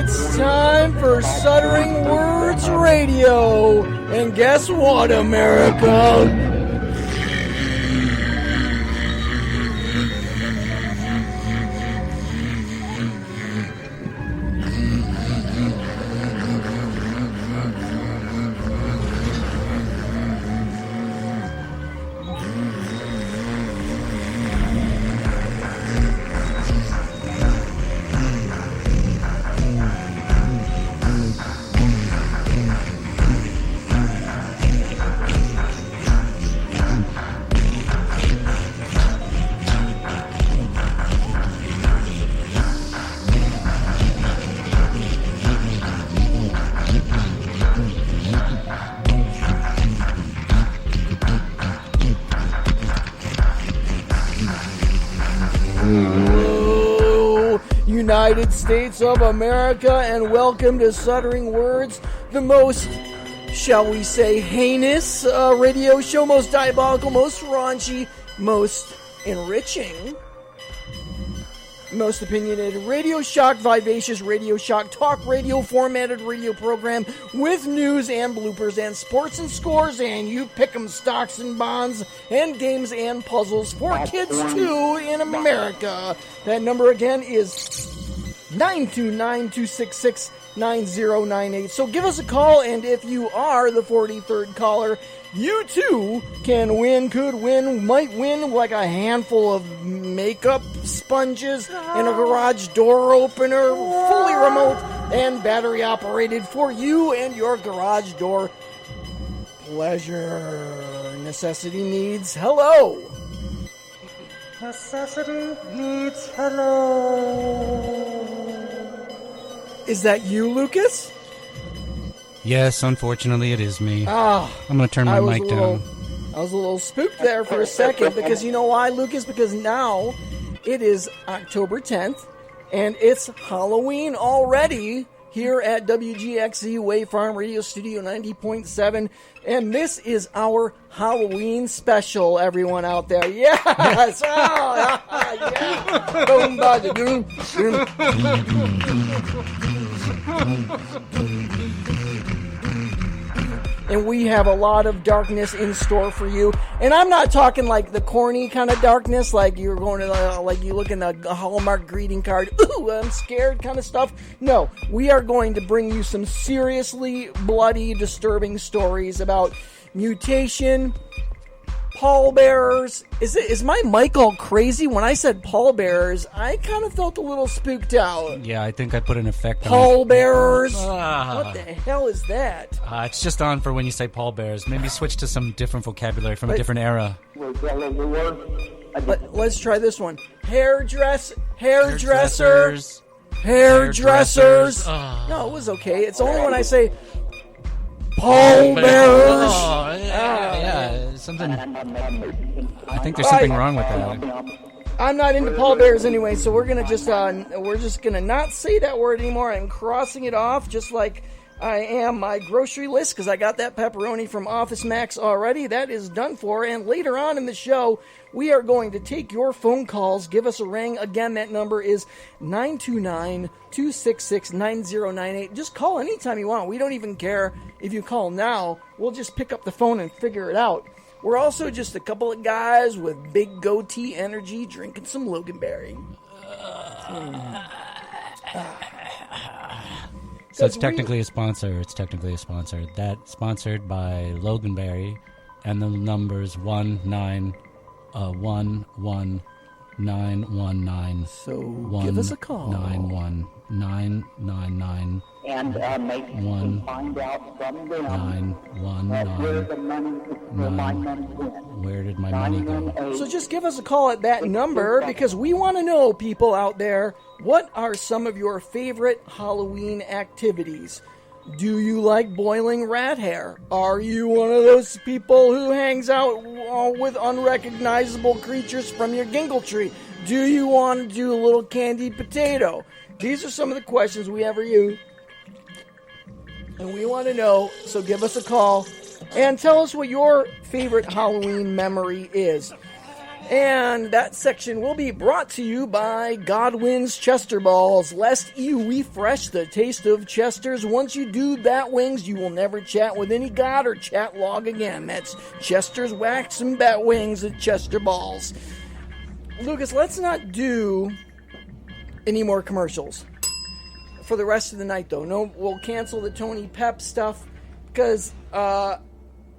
It's time for Suddering Words Radio. And guess what, America? United States of America, and welcome to Suddering Words, the most, shall we say, heinous radio show, most diabolical, most raunchy, most enriching, most opinionated radio shock, vivacious radio shock, talk radio, formatted radio program with news and bloopers and sports and scores, and you pick 'em, stocks and bonds and games and puzzles for kids too in America. That number again is 929-266-9098. So give us a call, and if you are the 43rd caller, you too can win, could win, might win like a handful of makeup sponges and a garage door opener, fully remote and battery operated for you and your garage door pleasure, necessity needs. Hello. Necessity needs hello. Is that you, Lucas? Yes, unfortunately it is me. Ah, I'm going to turn my mic down. I was a little spooked there for a second because you know why, Lucas? Because now it is October 10th and it's Halloween already here at WGXZ Wave Farm Radio Studio 90.7, and this is our Halloween special, everyone out there. Yes! Oh, yeah! Boom, ba, da, doom, And we have a lot of darkness in store for you. And I'm not talking like the corny kind of darkness, like you're going to, like you look in the Hallmark greeting card, ooh, I'm scared kind of stuff. No, we are going to bring you some seriously bloody, disturbing stories about mutation, pallbearers. Is my mic all crazy? When I said pallbearers, I kind of felt a little spooked out. Yeah, I think I put an effect on pallbearers. What the hell is that? It's just on for when you say pallbearers. Maybe switch to some different vocabulary from a different era. Let's try this one. Hairdressers. No, it was okay. It's only when I say pallbearers. Oh, yeah, something. I think there's something wrong with that. I'm not into pallbearers anyway, so we're just gonna not say that word anymore. I'm crossing it off, just like I am my grocery list, because I got that pepperoni from Office Max already. That is done for, and later on in the show, we are going to take your phone calls. Give us a ring. Again, that number is 929-266-9098. Just call anytime you want. We don't even care if you call now. We'll just pick up the phone and figure it out. We're also just a couple of guys with big goatee energy drinking some Loganberry. So it's technically a sponsor. That's sponsored by Loganberry, and the number's 1911919. So give us a call. 91999. And make find out from them where the money, where my money went. Where did my money go? So just give us a call at that number, because we want to know, people out there, what are some of your favorite Halloween activities? Do you like boiling rat hair? Are you one of those people who hangs out with unrecognizable creatures from your gingle tree? Do you want to do a little candied potato? These are some of the questions we have for you. And we want to know, so give us a call and tell us what your favorite Halloween memory is. And that section will be brought to you by Godwin's Chester Balls. Lest you refresh the taste of Chester's. Once you do that, wings, you will never chat with any god or chat log again. That's Chester's Wax and Bat Wings at Chester Balls. Lucas, let's not do any more commercials for the rest of the night, though. No, we'll cancel the Tony Pep stuff because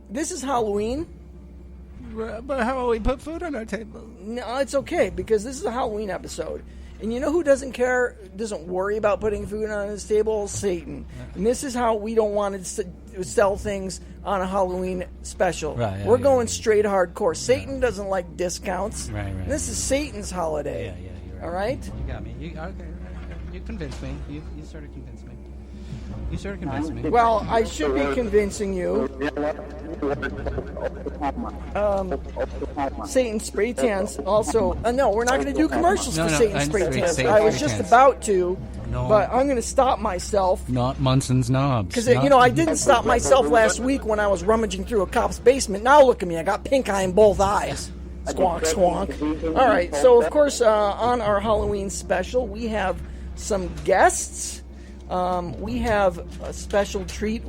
this is Halloween. But how will we put food on our table? No, it's okay because this is a Halloween episode. And you know who doesn't care, doesn't worry about putting food on his table? Satan. And this is how we don't want to sell things on a Halloween special. Right, We're going straight hardcore. Satan doesn't like discounts. Right. This is Satan's holiday. Yeah, you're right. All right? You got me. You convinced me. You sort of convinced me. You sort of convinced me. Well, I should be convincing you. Satan Spray Tans also... no, we're not going to do commercials for Satan Spray Tans. I was just about to, but I'm going to stop myself. Not Munson's Knobs. Because, I didn't stop myself last week when I was rummaging through a cop's basement. Now look at me. I got pink eye in both eyes. Squonk, squonk. All right, so, of course, on our Halloween special, we have some guests. We have a special treat.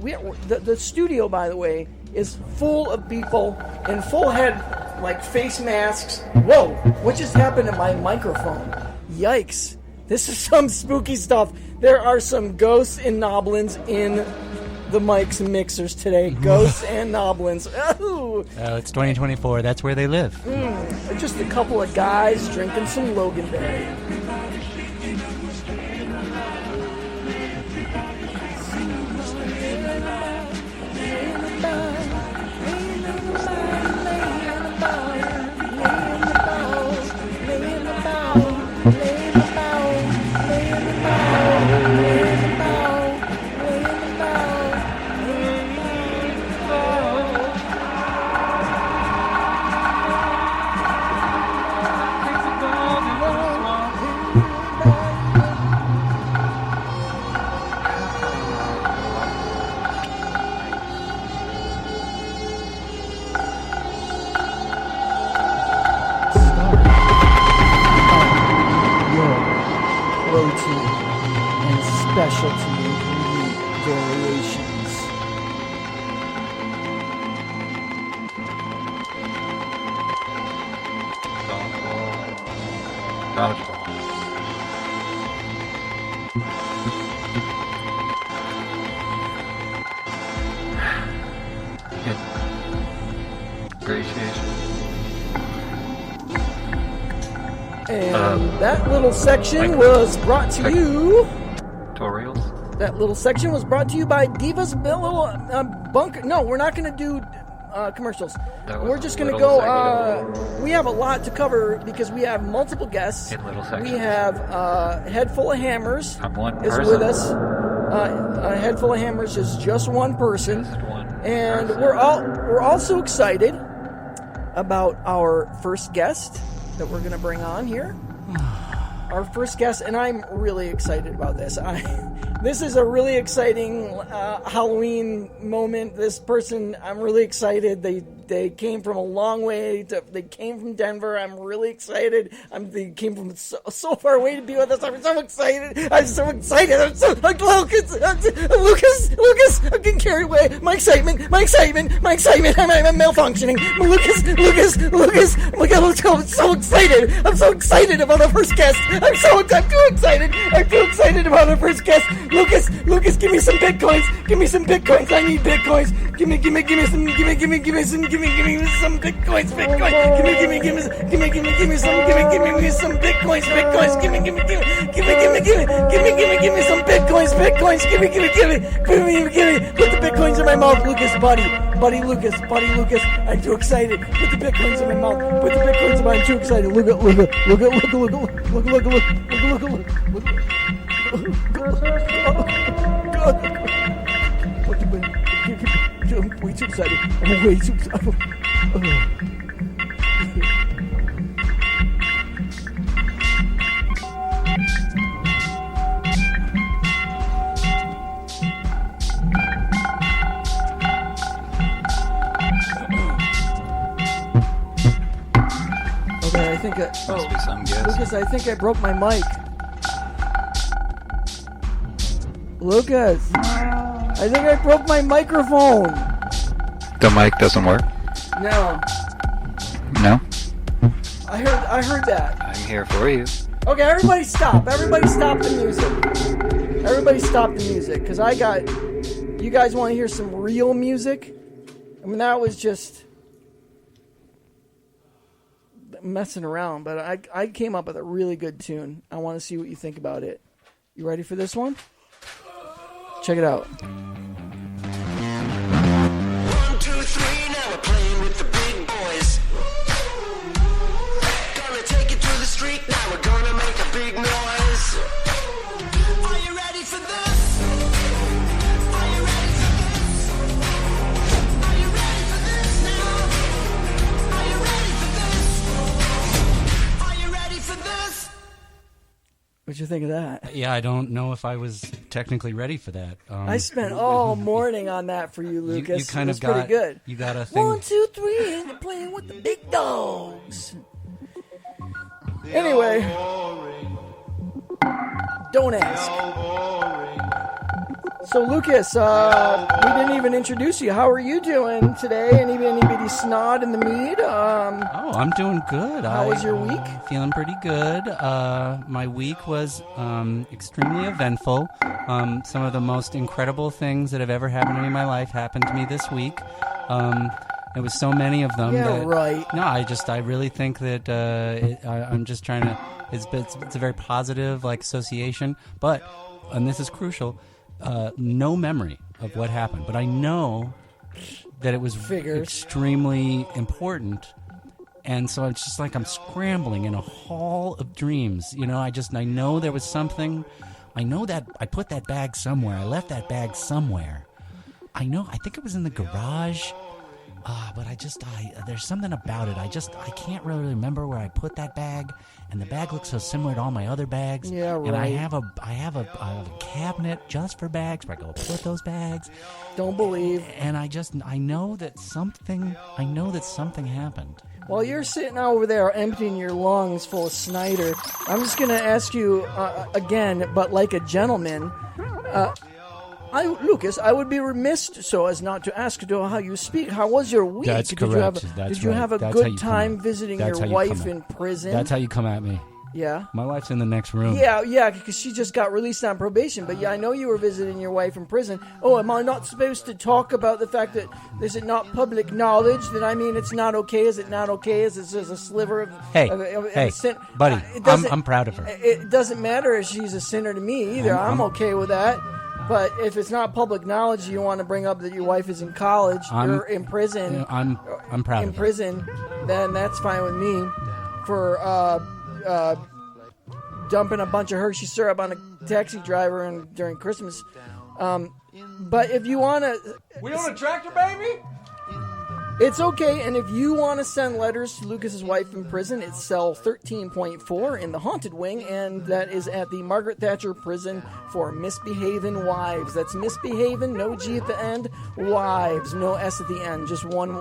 The studio, by the way, is full of people in full head, like face masks. Whoa, what just happened to my microphone? Yikes. This is some spooky stuff. There are some ghosts and noblins in the mics and mixers today. Ghosts and noblins. Ooh. It's 2024. That's where they live. Just a couple of guys drinking some Loganberry. Specialty ingredient variations. And that little section was brought to you. That little section was brought to you by Diva's little bunker. No, we're not going to do commercials. We're just going to go. We have a lot to cover because we have multiple guests. We have Head Full of Hammers is with us. Head Full of Hammers is just one person, and we're also excited about our first guest that we're going to bring on here. Our first guest, and I'm really excited about this. This is a really exciting Halloween moment. This person, I'm really excited. They came from a long way. They came from Denver. I'm really excited. They came from so far away to be with us. I'm so excited. I'm so like Lucas. I'm getting carried away. My excitement. I'm malfunctioning. Lucas. I'm so excited. I'm so excited about our first guest. I'm too excited. I'm too excited about our first guest. Lucas, give me some bitcoins. Give me some bitcoins. I need bitcoins. Give me some bitcoins. Give me some bitcoins. Give me some bitcoins. Put the bitcoins in my mouth, Lucas, buddy Lucas. I'm too excited. Put the bitcoins in my mouth. I'm too excited. Look. I'm way too excited. Okay. Lucas. Must be some guess. Lucas, I think I broke my mic. Lucas, I think I broke my microphone. The mic doesn't work? No. No? I heard that. I'm here for you. Okay, everybody stop. Everybody stop the music. Everybody stop the music, because you guys want to hear some real music? I mean, that was just messing around, but I came up with a really good tune. I want to see what you think about it. You ready for this one? Check it out. 1, 2, 3, now we're playing with the big boys. Gonna take it to the street, now we're gonna make a big noise. Are you ready for this? Are you ready for this? Are you ready for this now? Are you ready for this? Are you ready for this? What'd you think of that? Yeah, I don't know if I was technically ready for that. I spent all morning on that for you, Lucas. You kind it was of got pretty good. You got a thing. 1, 2, 3, and we're playing with the big dogs. Anyway, don't ask. So, Lucas, we didn't even introduce you. How are you doing today? Anybody snot in the mead? Oh, I'm doing good. How was your week? Feeling pretty good. My week was extremely eventful. Some of the most incredible things that have ever happened to me in my life happened to me this week. There was so many of them. Yeah, right. No, I really think that I'm just trying to. It's a very positive association, but and this is crucial. No memory of what happened, but I know that it was extremely important, and so it's just like I'm scrambling in a hall of dreams. I know there was something. I know that I put that bag somewhere. I left that bag somewhere. I think it was in the garage. But there's something about it. I can't really remember where I put that bag, and the bag looks so similar to all my other bags. Yeah, right. And I have a cabinet just for bags where I go put those bags. Don't believe. And I know that something happened. While you're sitting over there emptying your lungs full of Snyder, I'm just going to ask you again, but like a gentleman. Lucas, I would be remiss so as not to ask you how you speak. How was your week? That's correct. Did you have a good time visiting your wife in prison? That's how you come at me. Yeah? My wife's in the next room. Yeah, because she just got released on probation. But yeah, I know you were visiting your wife in prison. Oh, am I not supposed to talk about the fact that is it not public knowledge that it's not okay? Is it not okay? Is it just a sliver of sin? Buddy, I'm proud of her. It doesn't matter if she's a sinner to me either. I'm okay with that. But if it's not public knowledge, you want to bring up that your wife is in college or in prison. I'm proud. In prison, then that's fine with me. For dumping a bunch of Hershey syrup on a taxi driver during Christmas. But if you want to, we own a tractor, baby. It's okay, and if you want to send letters to Lucas's wife in prison, it's cell 13.4 in the Haunted Wing, and that is at the Margaret Thatcher Prison for Misbehaving Wives. That's misbehaving, no G at the end, wives, no S at the end, just one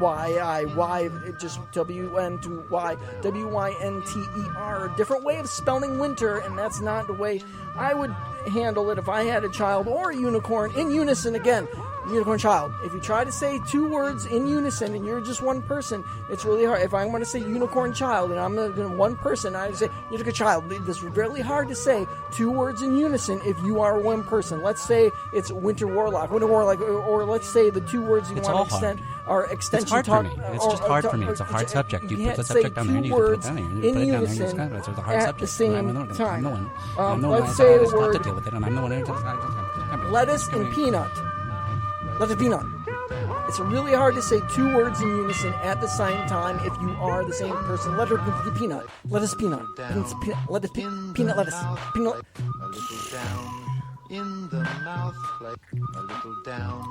Y-I, wife, just W-N to Y, W-Y-N-T-E-R, a different way of spelling winter, and that's not the way I would handle it if I had a child or a unicorn in unison again. Unicorn child. If you try to say two words in unison and you're just one person, it's really hard. If I want to say unicorn child and I'm one person, I say unicorn child. It's really hard to say two words in unison if you are one person. Let's say it's winter warlock, or let's say the two words you want to extend are extension. It's hard talk. For me. It's just hard for me. It's a hard subject. You put the subject down there and you put it down there. You put it down there and you it's a hard subject. At the same time. I'm the one. Let's say the word to deal with it, and I'm the one. Lettuce and peanut. Lettuce peanut. It's really hard to say two words in unison at the same time if you are the same person. Letter peanut. Lettuce peanut. Lettuce peanut lettuce. Peanut. A little down in the mouth, like a little down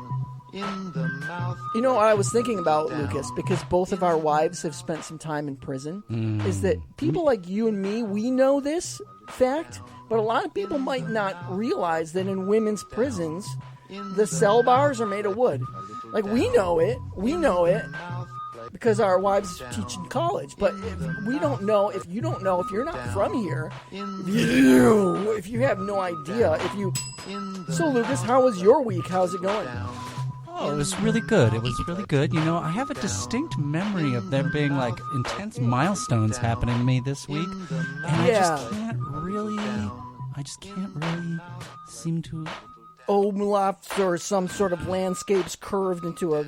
in the mouth. You know what I was thinking about, Lucas, because both of our wives have spent some time in prison, is that people like you and me, we know this fact, but a lot of people might not realize that in women's prisons, the cell bars are made of wood. Like, we know it, because our wives teach in college. But if you don't know, if you're not from here, if you have no idea, So, Lucas, how was your week? How's it going? Oh, it was really good. It was really good. You know, I have a distinct memory of there being like intense milestones happening to me this week, and I just can't really seem to. Umlauts or some sort of landscapes curved into a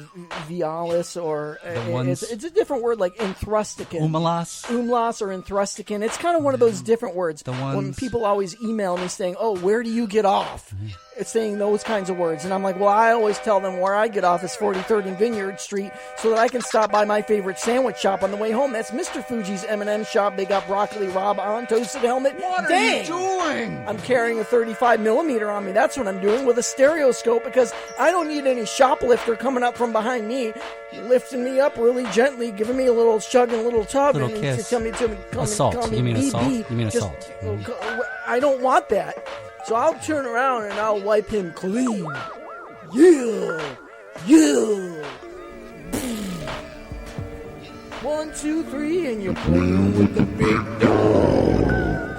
vialis, or it's a different word, like enthrusticon. Umlas or enthrusticon. It's kind of one of those different words. When people always email me saying, "Oh, where do you get off?" It's saying those kinds of words, and I'm like, well, I always tell them where I get off is 43rd and Vineyard Street, so that I can stop by my favorite sandwich shop on the way home. That's Mr. Fuji's M&M shop. They got broccoli rabe on toasted helmet. What are you doing? I'm carrying a 35 millimeter on me. That's what I'm doing with a stereoscope, because I don't need any shoplifter coming up from behind me, lifting me up really gently, giving me a little shug and a little tug, little and kiss. Tell me, assault. call me You mean BB. assault? You mean Just- assault? I don't want that. So I'll turn around and I'll wipe him clean. Yeah. 1, 2, 3, and you're playing with the big dog.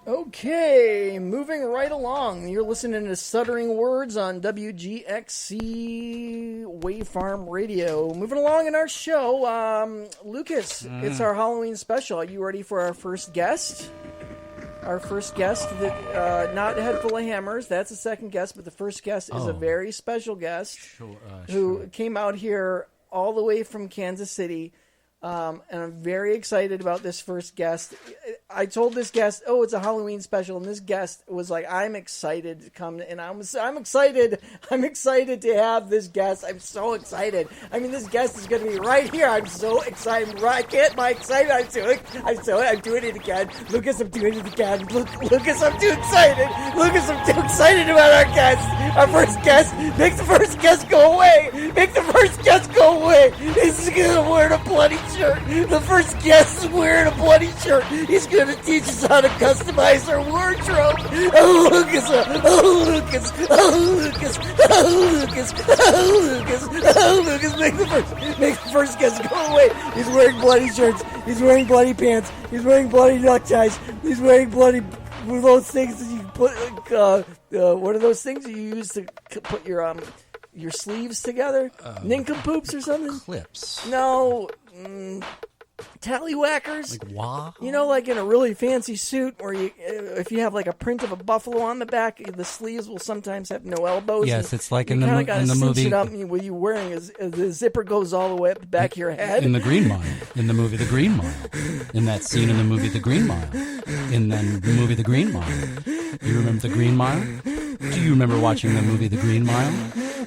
Okay, moving right along. You're listening to Suddering Words on WGXC Wave Farm Radio. Moving along in our show, Lucas, it's our Halloween special. Are you ready for our first guest? Our first guest, not a head full of hammers, that's the second guest, but the first guest is a very special guest who came out here all the way from Kansas City. And I'm very excited about this first guest. I told this guest, "Oh, it's a Halloween special," and this guest was like, "I'm excited to come," and I'm excited. I'm excited to have this guest. I'm so excited. I mean, this guest is going to be right here. I'm so excited. I can't. My excitement. I'm doing it again. Lucas, I'm doing it again. Lucas, I'm too excited. Lucas, I'm too excited about our guest. Our first guest. Make the first guest go away. Make the first guest go away. He's going to wear a bloody shirt. The first guest is wearing a bloody shirt. He's going to teach us how to customize our wardrobe. Oh, Lucas. Oh, Lucas. Oh, Lucas. Oh, Lucas. Oh, Lucas. Oh, Lucas. Make the first guest go away. He's wearing bloody shirts. He's wearing bloody pants. He's wearing bloody neckties. He's wearing bloody One of those things that you put, what are those things you use to put your sleeves together? Nincompoops or something? Clips. No, tallywhackers. Like wah? You know, like in a really fancy suit, where if you have like a print of a buffalo on the back, the sleeves will sometimes have no elbows. Yes, it's like you in the kinda gotta in the cinch movie. It up, and what you're wearing is the zipper goes all the way up the back of your head. In the Green Mile. In the movie The Green Mile. In that scene in the movie The Green Mile. In the movie The Green Mile. You remember The Green Mile? Do you remember watching the movie The Green Mile?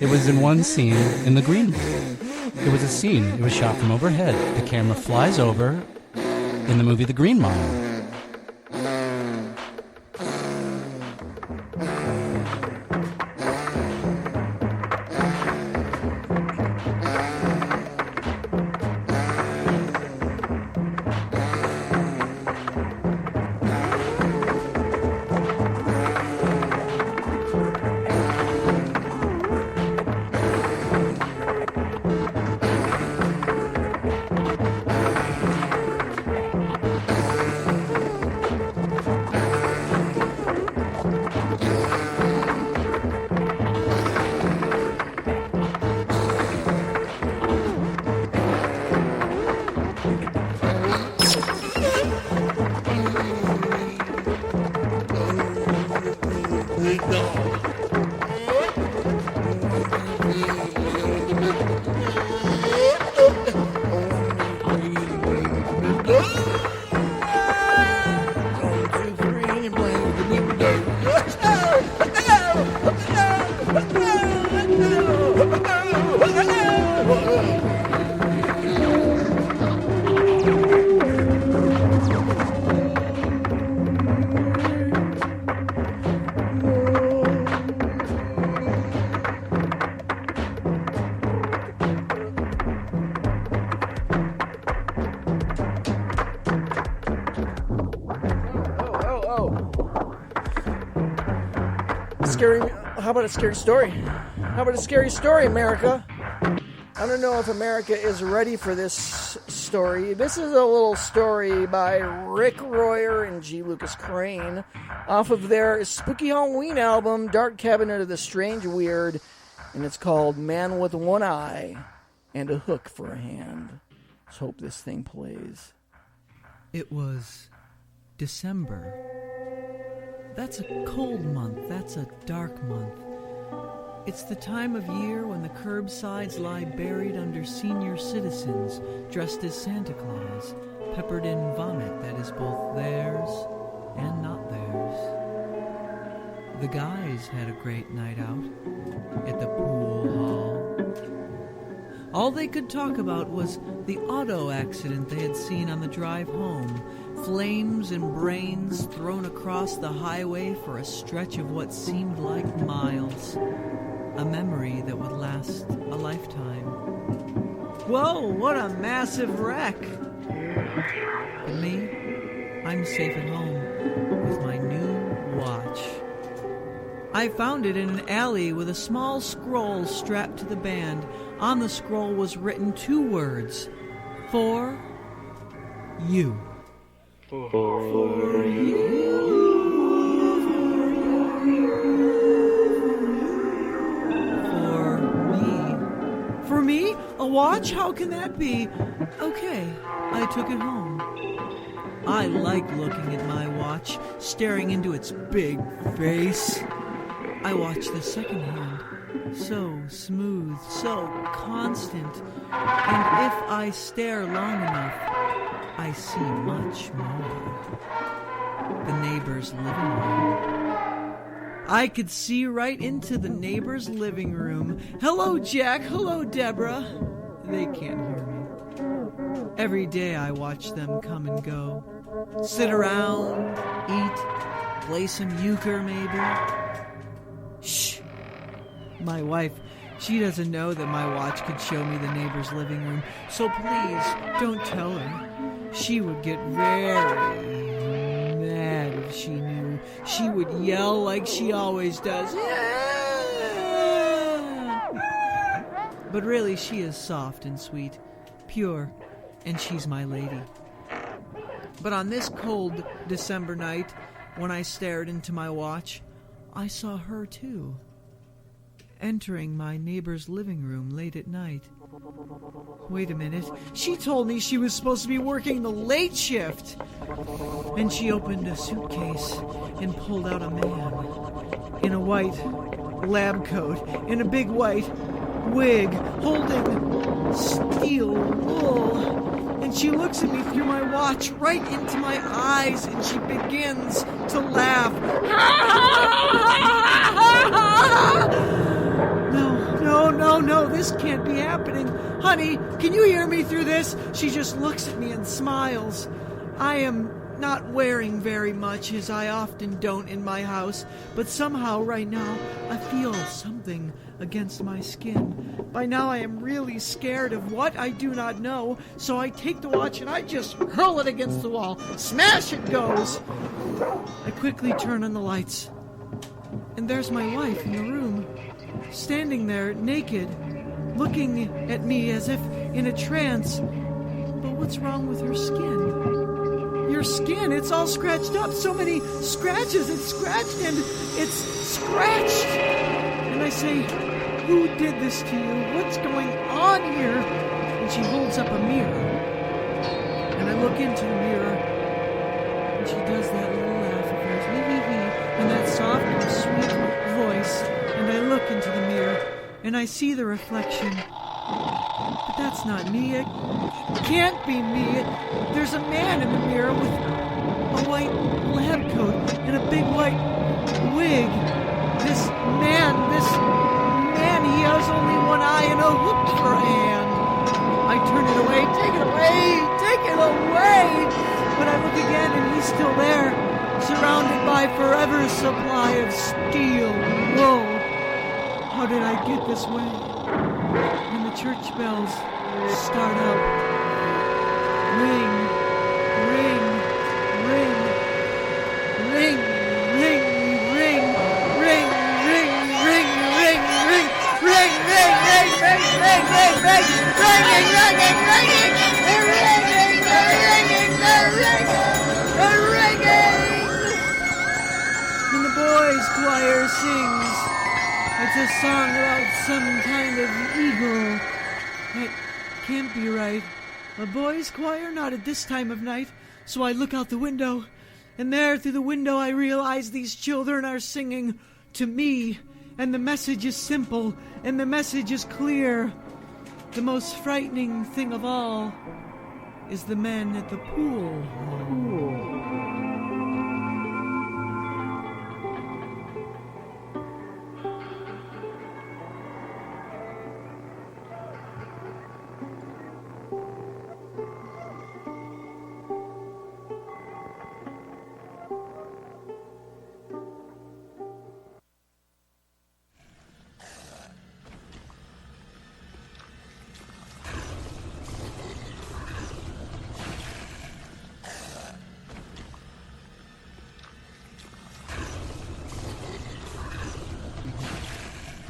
It was in one scene in The Green Mile. It was a scene. It was shot from overhead. The camera flies over in the movie The Green Mile. How about a scary story? How about a scary story, America? I don't know if America is ready for this story. This is a little story by Rick Royer and G. Lucas Crane off of their spooky Halloween album, Dark Cabinet of the Strange Weird, and it's called Man with One Eye and a Hook for a Hand. Let's hope this thing plays. It was December. That's a cold month. That's a dark month. It's the time of year when the curbsides lie buried under senior citizens dressed as Santa Claus, peppered in vomit that is both theirs and not theirs. The guys had a great night out at the pool hall. All they could talk about was the auto accident they had seen on the drive home. Flames and brains thrown across the highway for a stretch of what seemed like miles. A memory that would last a lifetime. Whoa, what a massive wreck! But me, I'm safe at home with my new watch. I found it in an alley with a small scroll strapped to the band. On the scroll was written 2 words. For you. For you. For me? A watch? How can that be? Okay, I took it home. I like looking at my watch, staring into its big face. I watch the second hand. So smooth, so constant. And if I stare long enough, I see much more. The neighbor's living room. I could see right into the neighbor's living room. Hello, Jack. Hello, Deborah. They can't hear me. Every day I watch them come and go. Sit around, eat, play some euchre maybe. Shh. My wife, she doesn't know that my watch could show me the neighbor's living room. So please, don't tell her. She would get very mad if she knew. She would yell like she always does. But really, she is soft and sweet, pure, and she's my lady. But on this cold December night, When I stared into my watch, I saw her too, entering my neighbor's living room late at night. Wait a minute. She told me she was supposed to be working the late shift. And she opened a suitcase and pulled out a man in a white lab coat, in a big white wig, holding steel wool. And she looks at me through my watch right into my eyes, and she begins to laugh. No, this can't be happening. Honey, can you hear me through this? She just looks at me and smiles. I am not wearing very much, as I often don't in my house, but somehow right now I feel something against my skin. By now I am really scared of what I do not know, so I take the watch and I just hurl it against the wall. Smash it goes! I quickly turn on the lights, and there's my wife in the room, standing there naked, looking at me as if in a trance. But what's wrong with her skin? Your skin, it's all scratched up. So many scratches. It's scratched and it's scratched. And I say, who did this to you? What's going on here? And she holds up a mirror. And I look into the mirror. And she does that little laugh of hers, and that soft and sweet voice. And I look into the mirror. And I see the reflection. But that's not me. It can't be me. There's a man in the mirror with a white lab coat and a big white wig. This man, he has only one eye and a hook for a hand. I turn it away. Take it away. But I look again and he's still there, surrounded by forever supply of steel wool. How did I get this way? When the church bells start out, ring, ring, ring, ring, ring, ring, ring, ring, ring, ring, ring, ring, ring, ring, ring, ring, ring, ring, ringing, ringing, ringing, and the boys' choir sings. It's a song about some kind of eagle. That can't be right. A boys' choir? Not at this time of night. So I look out the window, and there through the window I realize these children are singing to me. And the message is simple, and the message is clear. The most frightening thing of all is the men at the pool.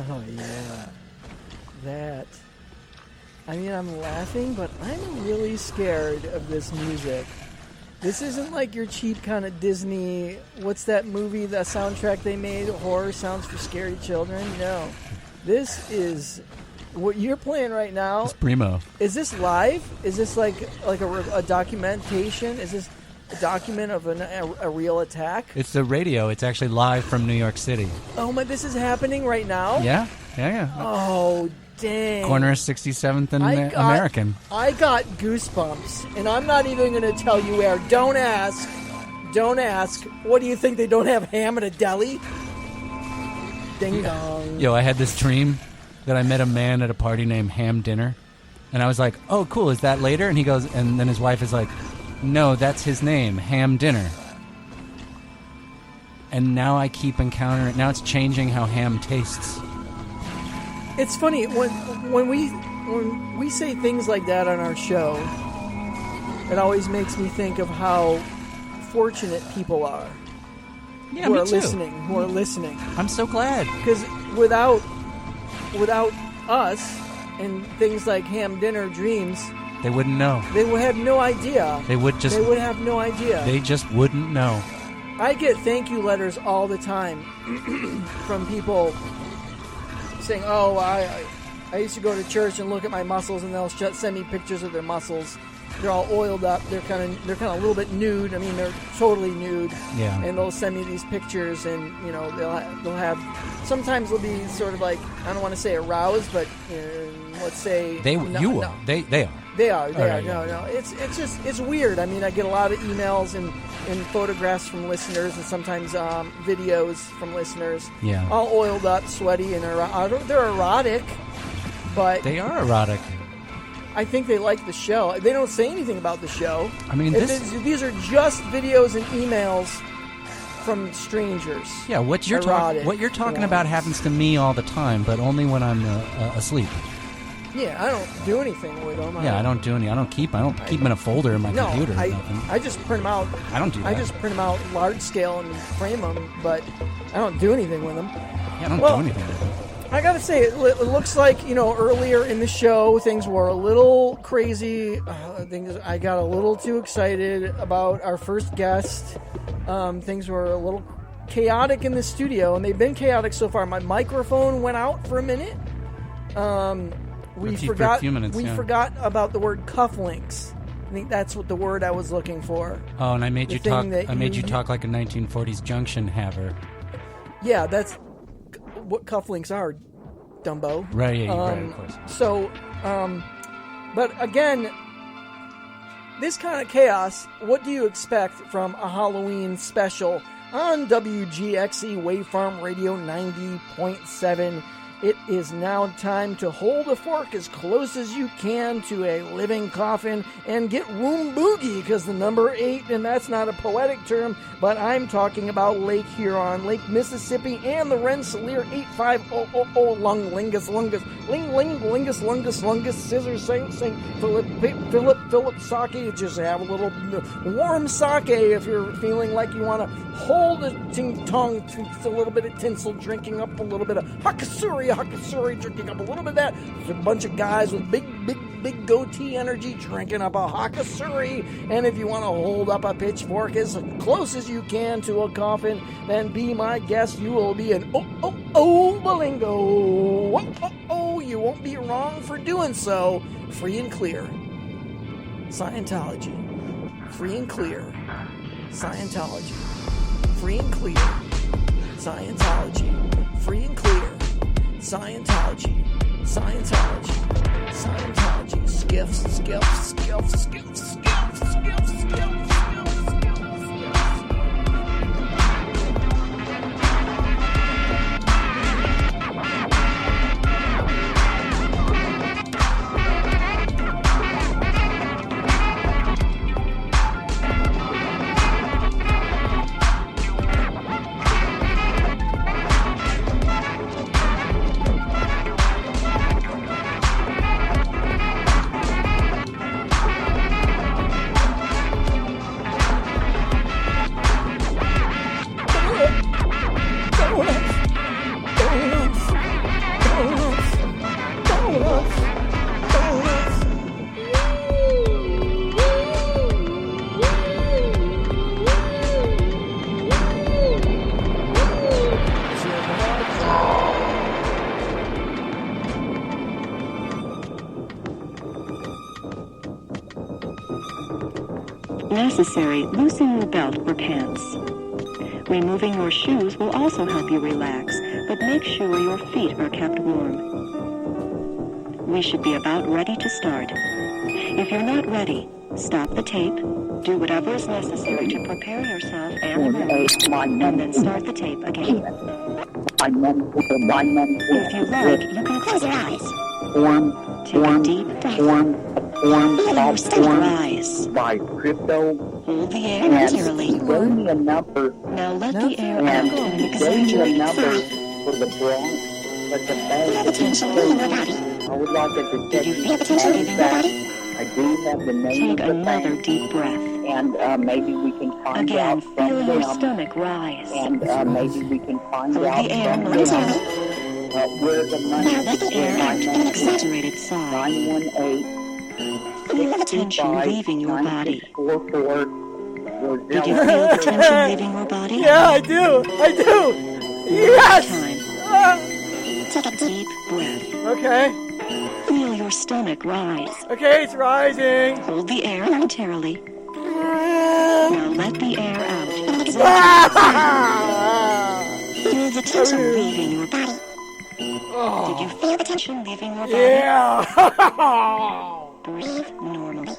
Oh, yeah. That. I mean, I'm laughing, but I'm really scared of this music. This isn't like your cheap kind of Disney, what's that movie, the soundtrack they made, horror sounds for scary children? No. This is, what you're playing right now. It's primo. Is this live? Is this like a documentation? Is this a document of a real attack? It's the radio. It's actually live from New York City. Oh my, this is happening right now? Yeah. Oh, dang. Corner of 67th and American. I got goosebumps, and I'm not even going to tell you where. Don't ask. What do you think, they don't have ham at a deli? Ding dong. Yo, I had this dream that I met a man at a party named Ham Dinner, and I was like, oh, cool, is that later? And he goes, and then his wife is like, no, that's his name, Ham Dinner. And now I keep encountering, now it's changing how ham tastes. It's funny when we say things like that on our show. It always makes me think of how fortunate people are who are listening. I'm so glad, because without us and things like Ham Dinner Dreams, they wouldn't know. They would have no idea. They would have no idea. They just wouldn't know. I get thank you letters all the time from people saying, "Oh, I used to go to church and look at my muscles, and they'll send me pictures of their muscles. They're all oiled up. They're kind of a little bit nude. I mean, they're totally nude. Yeah. And they'll send me these pictures, and they'll have. Sometimes they'll be sort of like, I don't want to say aroused, but let's say They are. They are. No. It's weird. I mean, I get a lot of emails and photographs from listeners, and sometimes videos from listeners. Yeah. All oiled up, sweaty, and they're erotic, but They are erotic. I think they like the show. They don't say anything about the show. I mean, these are just videos and emails from strangers. Yeah, what you're talking about happens to me all the time, but only when I'm asleep. Yeah, I don't do anything with them. I don't do any. I don't keep them in a folder in my computer. Or nothing. I just print them out. I don't do that. I just print them out large scale and frame them, but I don't do anything with them. Yeah, I don't do anything with them. I gotta say, it looks like, earlier in the show, things were a little crazy. I got a little too excited about our first guest. Things were a little chaotic in the studio, and they've been chaotic so far. My microphone went out for a minute. We forgot about the word cufflinks. I think that's what the word I was looking for. Oh, and I made you talk. I made you talk like a 1940s junction haver. Yeah, that's what cufflinks are, Dumbo. Right, yeah, right, of course. So, but again, this kind of chaos, what do you expect from a Halloween special on WGXE Wavefarm Radio 90.7? It is now time to hold a fork as close as you can to a living coffin and get room boogie, because the number 8, and that's not a poetic term, but I'm talking about Lake Huron, Lake Mississippi, and the Rensselaer 8500 lung lingus scissors sing Philip sake. Just have a little warm sake if you're feeling like you want to hold a ting tong, a little bit of tinsel, drinking up a little bit of hakasuri, drinking up a little bit of that. There's a bunch of guys with big goatee energy drinking up a hakasuri. And if you want to hold up a pitchfork as close as you can to a coffin, then be my guest. You will be an balingo. You won't be wrong for doing so. Free and clear. Scientology. Free and clear. Scientology. Free and clear. Scientology. Free and clear. Scientology. Scientology. Scientology. Skiffs. Necessary, loosen your belt or pants. Removing your shoes will also help you relax, but make sure your feet are kept warm. We should be about ready to start. If you're not ready, stop the tape, do whatever is necessary to prepare yourself and the room, and then start the tape again. If you like, you can close your eyes. Take a deep breath. Study your eyes. By crypto. Hold the air naturally. Give me a number. Now let the air out and Give me a exaggerate number sound. for the Bronx. But the Feel the tension leaving your body. I would like to detect. Did you feel the tension leaving your body? I do have the name Take of the another bank, deep breath. and maybe we can find Again, out from feel your them. stomach rise. And maybe we can find Hold out the air from momentarily. them where the money Now let the air out at an exaggerated sigh. 918 Feel the tension leaving your body. 9644 Did you feel the tension leaving your body? Yeah, I do. Yes. Time. Take a deep breath. Okay. Feel your stomach rise. Okay, it's rising. Hold the air momentarily. Now let the air out. Feel the tension leaving your body. Did you feel the tension leaving your body? Yeah. Breathe normally.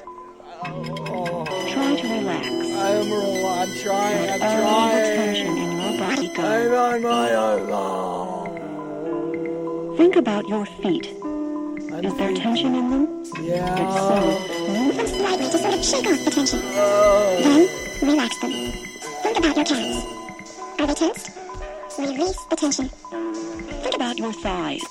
Try to relax. I'm trying. Let all the tension in your body go. Think about your feet. Is there tension in them? Yeah. If so, move them slightly to sort of shake off the tension. Then, relax them. Think about your calves. Are they tensed? Release the tension. Think about your thighs.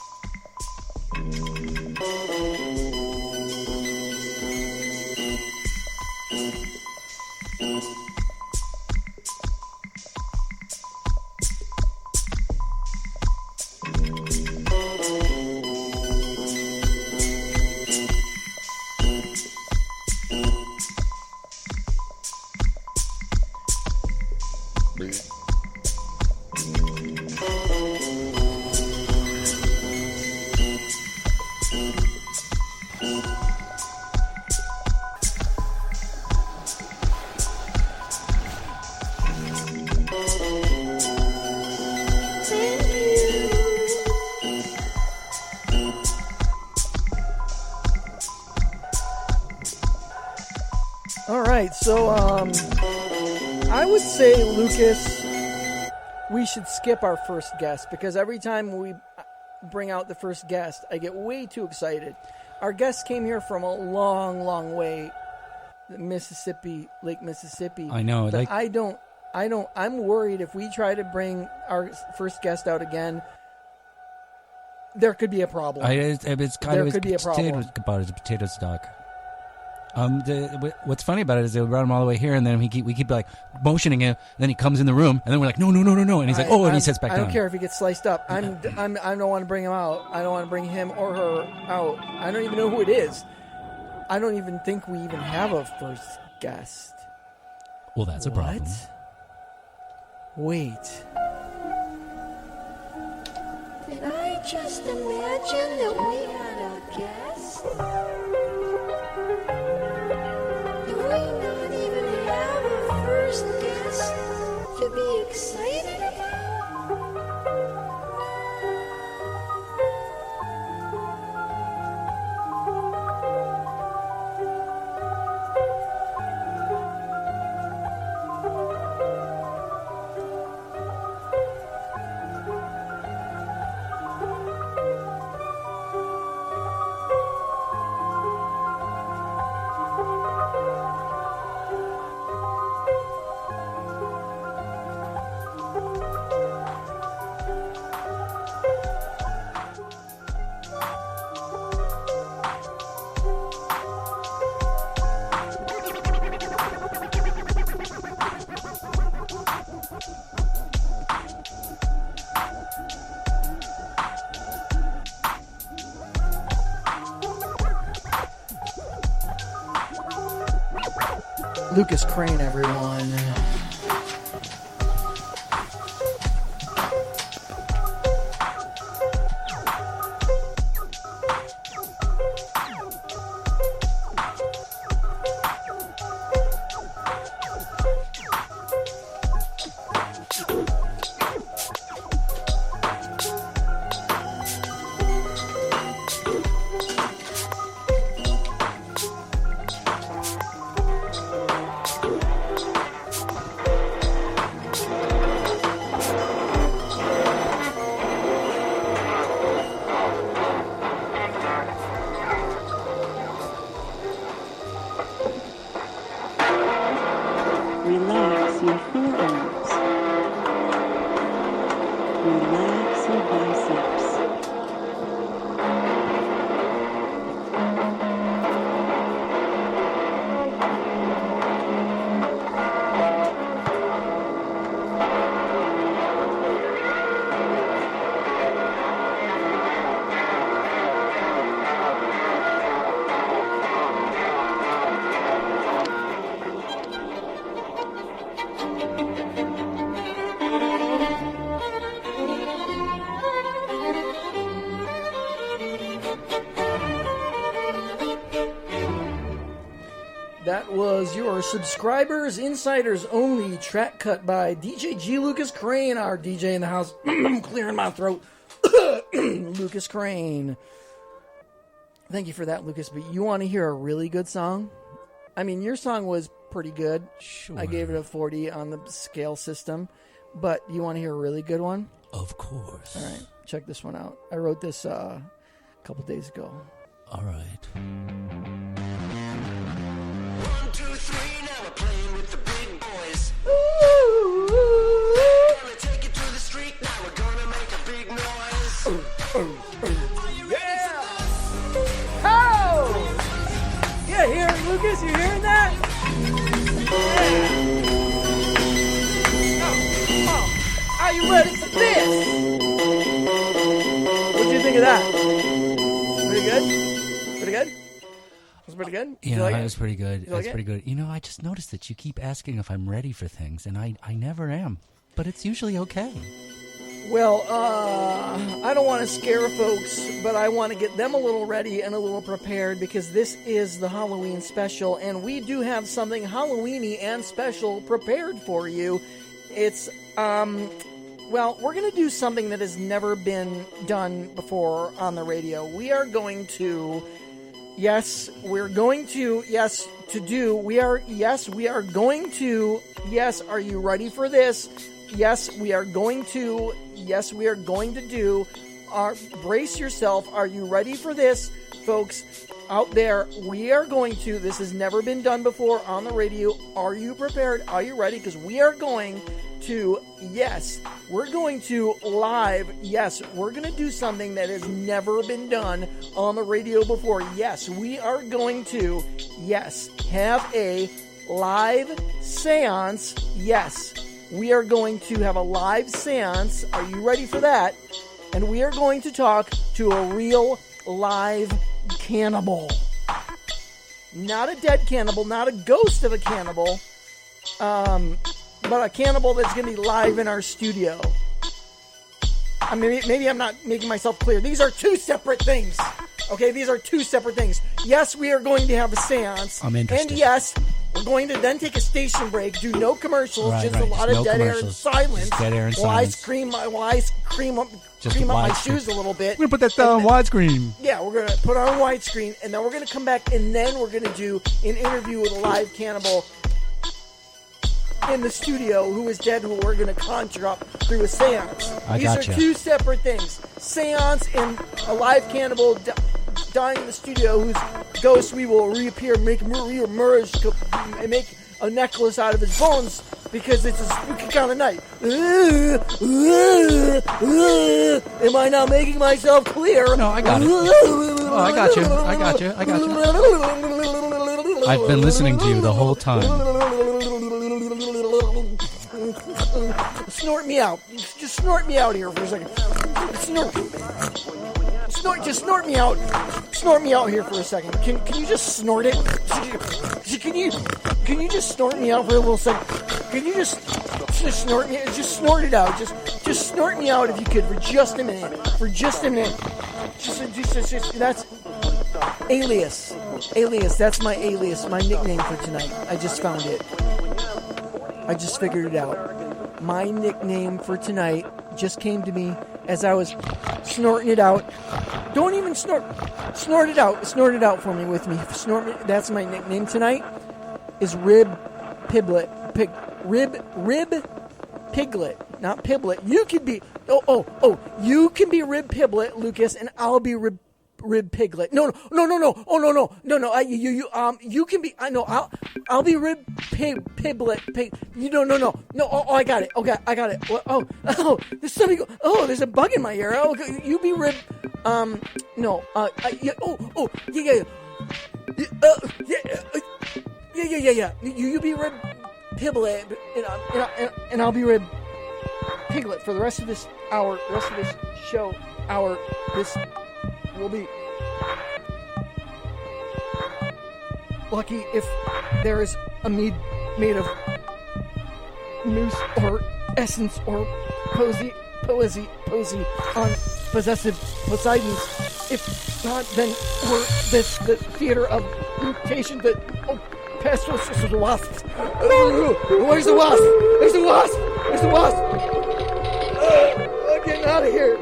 All right, so I would say, Lucas, we should skip our first guest because every time we bring out the first guest, I get way too excited. Our guest came here from a long, long way, Mississippi, Lake Mississippi. I know, But like I'm worried if we try to bring our first guest out again, there could be a problem. There could be a problem. About his potato stock. What's funny about it is they brought him all the way here, and then we keep like motioning him. And then he comes in the room, and then we're like, no, and he's like, and he sits back down. I don't care if he gets sliced up. I don't want to bring him out. I don't want to bring him or her out. I don't even know who it is. I don't even think we even have a first guest. Well, that's a problem. Wait. Did I just imagine that we had a guest? Do we not even have a first guest to be excited about? Lucas Crane, everyone. Relax your forearms. Relax your biceps. That was your subscribers, insiders only track cut by DJ G. Lucas Crane, our DJ in the house. I'm clearing my throat. Lucas Crane. Thank you for that, Lucas. But you want to hear a really good song? I mean, your song was pretty good. Sure. I gave it a 40 on the scale system. But you want to hear a really good one? Of course. All right, check this one out. I wrote this a couple days ago. All right. 1, 2, 3, now we're playing with the big boys. Gonna take it to the street, now we're gonna make a big noise. Are you ready for this? Oh! Yeah, hear it, Lucas? You hearing that? Oh. Are you ready for this? What'd you think of that? Pretty good? Pretty good? Was it pretty good? Yeah, like that was pretty good. like That's it? pretty good. You know, I just noticed that you keep asking if I'm ready for things, and I never am. But it's usually okay. Well, I don't want to scare folks, but I want to get them a little ready and a little prepared because this is the Halloween special, and we do have something Halloweeny and special prepared for you. It's, well, we're going to do something that has never been done before on the radio. We are going to, yes, are you ready for this? Yes, we are going to do brace yourself. Are you ready for this, folks out there? We are going to, this has never been done before on the radio. Are you prepared? Are you ready? Because we are going to, we're going to do something that has never been done on the radio before. Yes, we are going to, have a live seance. Yes, we are going to have a live seance. Are you ready for that? And we are going to talk to a real live cannibal. Not a dead cannibal, not a ghost of a cannibal, but a cannibal that's going to be live in our studio. I mean, maybe I'm not making myself clear. These are two separate things. Okay, these are two separate things. Yes, we are going to have a seance. I'm interested. And yes, we're going to then take a station break, do no commercials, just a lot of dead air and silence. Dead air and while I silence. cream up my shoes a little bit. We're going to put that down on widescreen. Yeah, we're going to put on widescreen, and then we're going to come back, and then we're going to do an interview with a live cannibal in the studio who is dead, who we're going to conjure up through a seance. These are two separate things. Seance and a live cannibal dying in the studio whose ghost we will reappear, re-emerge, and make a necklace out of his bones because it's a spooky kind of night. Am I not making myself clear? No, I got it. Oh, I got you. I've been listening to you the whole time. Snort me out. Just snort me out here for a second. Just snort me out. Snort me out here for a second. Can you just snort it? Can you just snort me out for a little second? Can you just snort me? Just snort it out. Just snort me out if you could for just a minute. Just that's alias. That's my alias. My nickname for tonight. I just found it. I just figured it out. My nickname for tonight just came to me as I was snorting it out. Don't even snort. Snort it out. Snort it out for me with me. That's my nickname tonight. Is Rib Piglet. Rib Piglet. Not Piblet. You can be. You can be Rib Piglet, Lucas, and I'll be Rib Piglet. No. You can be. I'll be Rib Piglet. No. Oh, I got it. Okay, I got it. There's something. There's a bug in my ear. Oh, you be Rib. No. Yeah. You be Rib Piglet, and I'll be Rib Piglet for the rest of this hour. Rest of this show. This will be lucky if there is a mead made of mousse or essence or posy on possessive Poseidons. If not, then we're the theater of mutation. Past the wasps. Where's the wasp? There's the wasp. There's the wasp. I'm getting out of here.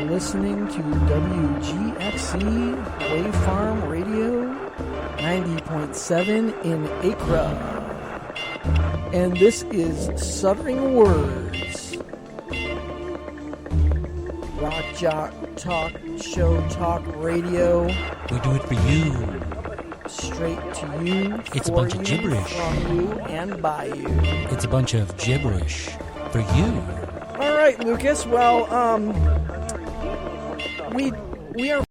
Listening to WGXC Wave Farm Radio 90.7 in Accra. And this is Suddering Words. Rock Jock Talk Show Talk Radio. We do it for you. Straight to you. It's a bunch of gibberish. From you and by you. It's a bunch of gibberish for you. All right, Lucas. Well, we are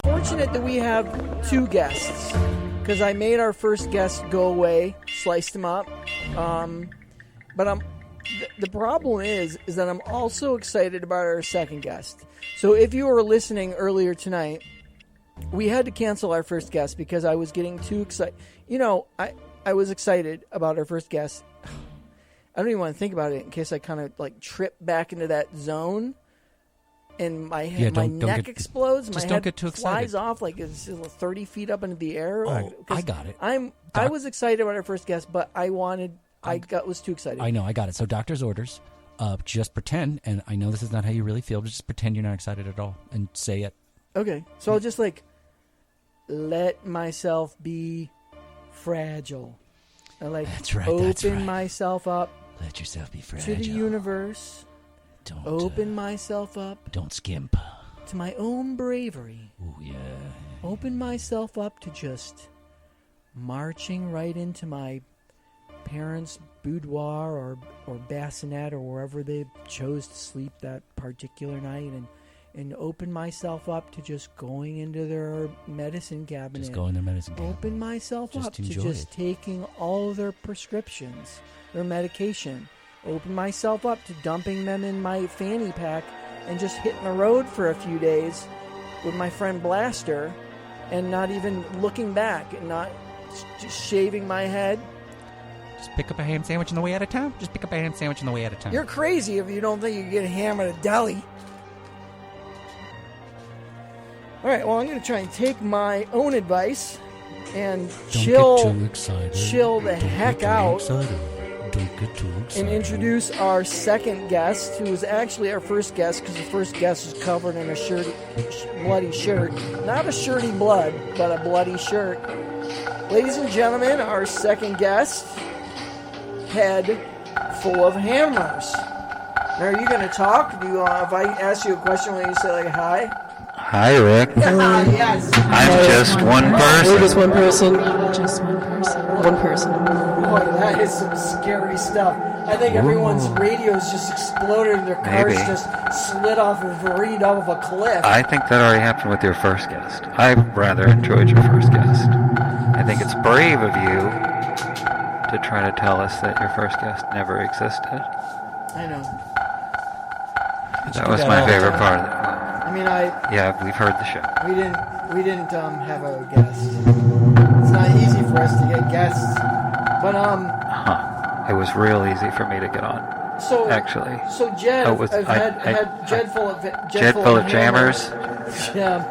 fortunate that we have two guests, because I made our first guest go away, sliced him up. But the problem is that I'm also excited about our second guest. So if you were listening earlier tonight, we had to cancel our first guest because I was getting too excited. You know, I was excited about our first guest. I don't even want to think about it in case I kind of like trip back into that zone. And my head, my neck explodes. My head flies off like it's 30 feet up into the air. Oh, I got it. I was excited about our first guest, but I was too excited. I know, I got it. So doctor's orders. Just pretend, and I know this is not how you really feel, but just pretend you're not excited at all and say it. Okay, so I'll just like, let myself be fragile. I like That's right, open that's right. myself up Let yourself be fragile. to the universe. Don't Open myself up Don't skimp. to my own bravery. Ooh, yeah. Open myself up to just marching right into my parents' boudoir or bassinet or wherever they chose to sleep that particular night, and open myself up to just going into their medicine cabinet. Just go in their medicine cabinet. Open myself Just up to enjoy just it. taking all of their prescriptions, their medication. Open myself up to dumping them in my fanny pack and just hitting the road for a few days with my friend Blaster and not even looking back and not just shaving my head. Just pick up a ham sandwich on the way out of town. Just pick up a ham sandwich on the way out of town. You're crazy if you don't think you can get a ham at a deli. All right, well, I'm going to try and take my own advice and chill the heck out and introduce our second guest, who is actually our first guest, because the first guest is covered in a bloody shirt. Not a shirty blood, but a bloody shirt. Ladies and gentlemen, our second guest, head full of hammers. Now, are you going to talk? Do you, if I ask you a question, will you say like hi? Hi, Rick. Yes. I'm just one We're just person. one person. Just one person. One person. Boy, that is some scary stuff. I think everyone's radios just exploded and their cars Maybe. just slid off of a cliff. I think that already happened with your first guest. I rather enjoyed your first guest. I think it's brave of you to try to tell us that your first guest never existed. I know. That was my favorite part of it. I mean, Yeah, we've heard the show. we didn't have a guest. It's not easy for us to get guests, but It was real easy for me to get on. So actually, so Jed, Oh, it was- I've had Jed full of Jed full of jammers. Yeah.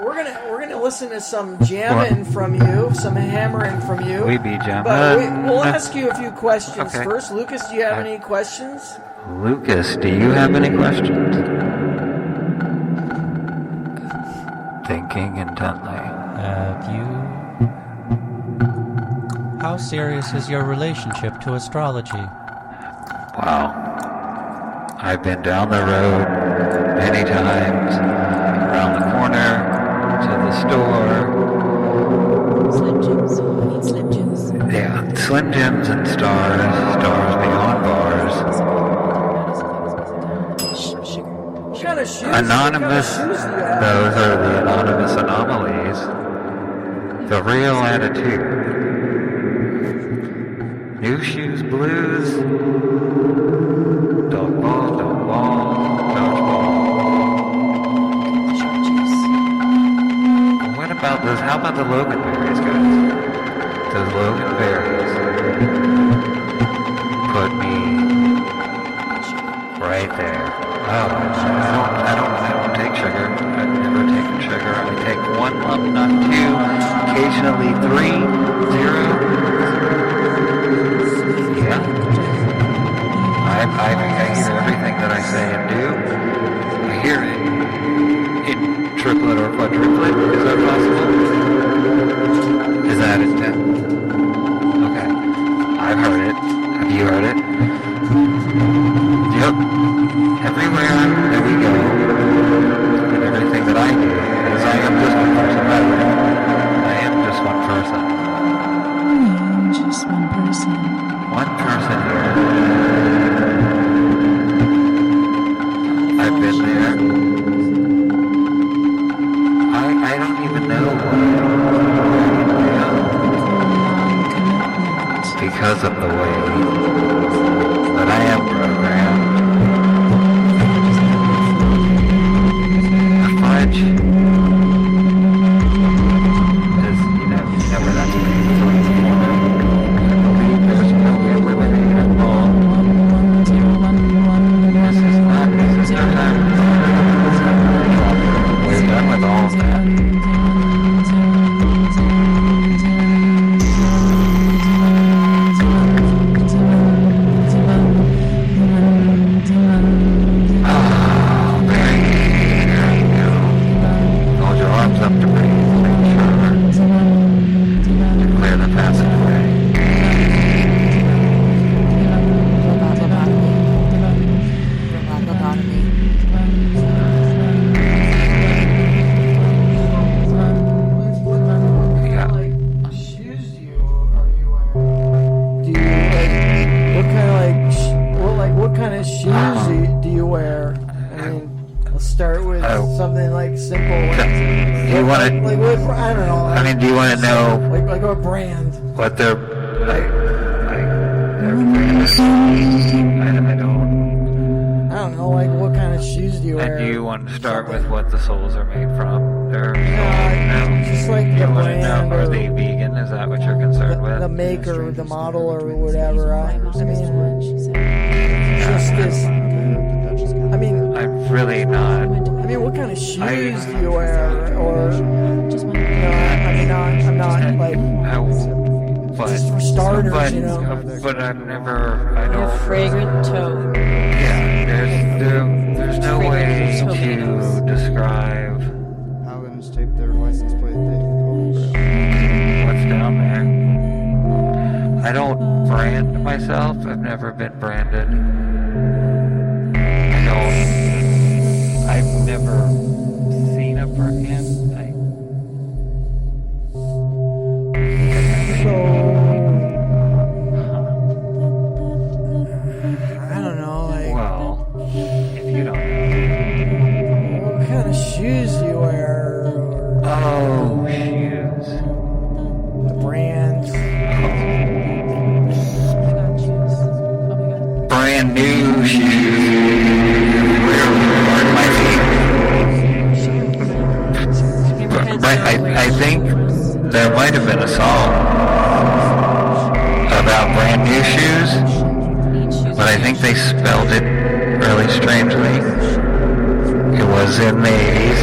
We're gonna listen to some jamming from you, some hammering from you. We be jamming. But we'll ask you a few questions Okay. first. Lucas, do you have any questions? Lucas, do you have any questions? Thinking intently. Have you? How serious is your relationship to astrology? Wow. I've been down the road many times, around the corner, to the store. Slim Jims. I need Slim Jims. Yeah, Slim Jims and stars, stars beyond bars. Sugar. What kind of shoes? Anonymous, What kind of shoes do you have? those are the anonymous anomalies. The real attitude. New shoes blues. Dog ball, dodgeball. What about those? How about the Logan berries, guys? Those Logan berries put me right there. Oh, I don't take sugar. I've never taken sugar. I take one lump, not two, occasionally 3, 0. Yeah. I hear everything that I say and do. I hear it in triplet or quadruplet. Is that possible? Is that it then? Okay. I've heard it. Have you heard it? Yep. Everywhere that we go, and everything that I do, because I am just one person, by the way. I am just one person. I'm just one person. One person here. I've been there. I don't even know what I am. Because of the way that I am programmed. A fudge is, you know where that's made. So it's I believe there's no eliminated law. This is no time. We're done with all of that. Hold your arms comes up to breathe, make sure to clear the passageway. Yeah. Shoes do you are you wearing? Do you what kind of shoes do you wear? I mean, let's start with something like simple. You want to? Like what? I don't know. I mean, do you want to know Like what brand? what their their brand is? I don't. I don't know. Like what kind of shoes do you wear? And do you want to start with what the soles are made from? Their just like you the want to know, brand are or they vegan? Is that what you're concerned with? the maker, the model, or whatever. I mean, just this. I mean, I'm really not. I mean, what kind of shoes do you wear? Or I'm not like just for starters, but, you know. But I've never. I don't. Fragrant toe. Yeah, there's no way to describe Paladins tape their license plate. what's down there. I don't brand myself. I've never been branded. I've never seen a brand. I don't know. Like, Well, if you don't know. what kind of shoes do you wear? Or Oh, shoes. the brands. Brand new shoes. Pardon my feet. But I think there might have been a song about brand new shoes, but I think they spelled it really strangely. It was in the 80s,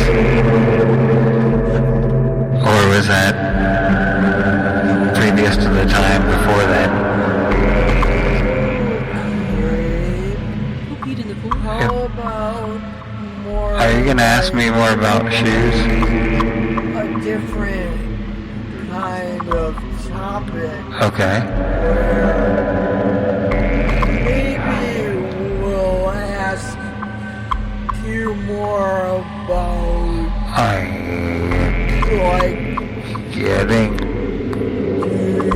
or was that previous to the time before that? How about more? Are you going to ask me more about shoes? A different kind of topic. Okay. Maybe we'll ask you more about like Getting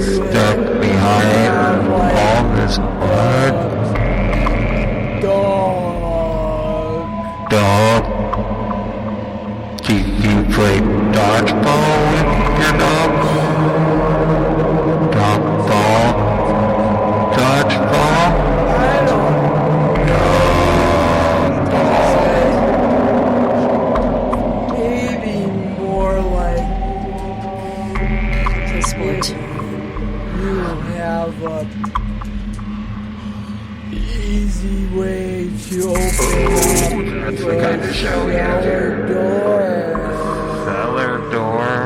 stuck behind all this mud. Dog. Do you play dodgeball with your dog? Dog ball? Dodgeball? I don't know. Maybe more like Play sport. you have a easy way to open That's the kind of show we have here. Cellar door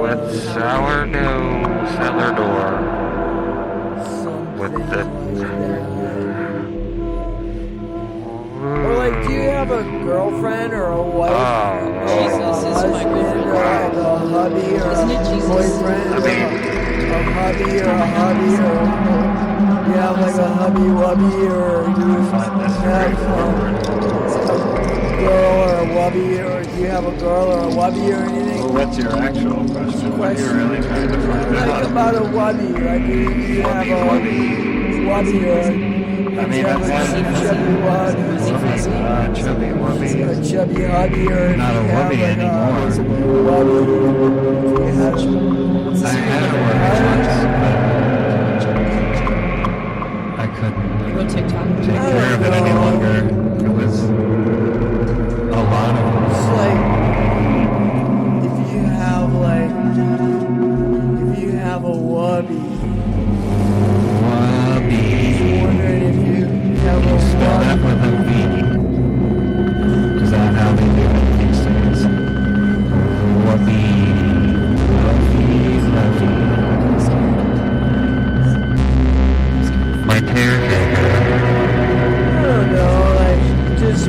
with sourdough. Cellar door with the. Or like, do you have a girlfriend or a wife? Oh, Jesus is my Husband or like a hubby or Isn't it a Jesus? boyfriend? I mean, a hubby or a hubby or you have like a hubby wubby or you have a girl or a wubby or do you have a girl or a wubby or anything? Well, what's your actual question? What are you really trying to find Like out? about a wubby, like do you have a wubby or I mean, you have that's a chubby wubby, chubby wubby. a chubby hubby or Not a you have wubby like anymore. wubby. You have, I had a wubby once, but I couldn't You go TikTok? take care of it any longer. It was a lot of It's like if you have a wubby. wubby. Wondering if you have a Spell that wubby. with a V. Is that how they do it these days? Wubby. my caretaker. I don't know, like just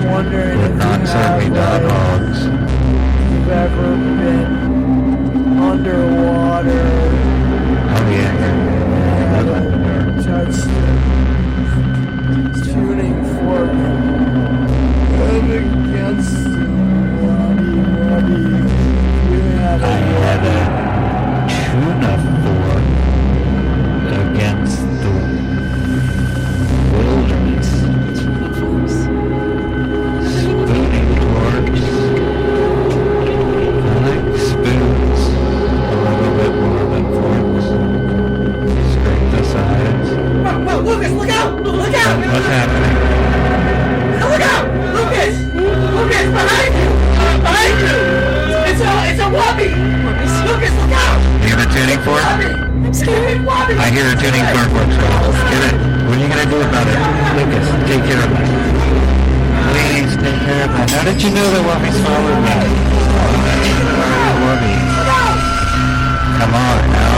tuning fork? I'm scared. I hear a tuning fork works. Get it. What are you going to do about it? Lucas, take care of it. Please take care of it. How did you know that Wubby's followed me? Wubby. Come on now.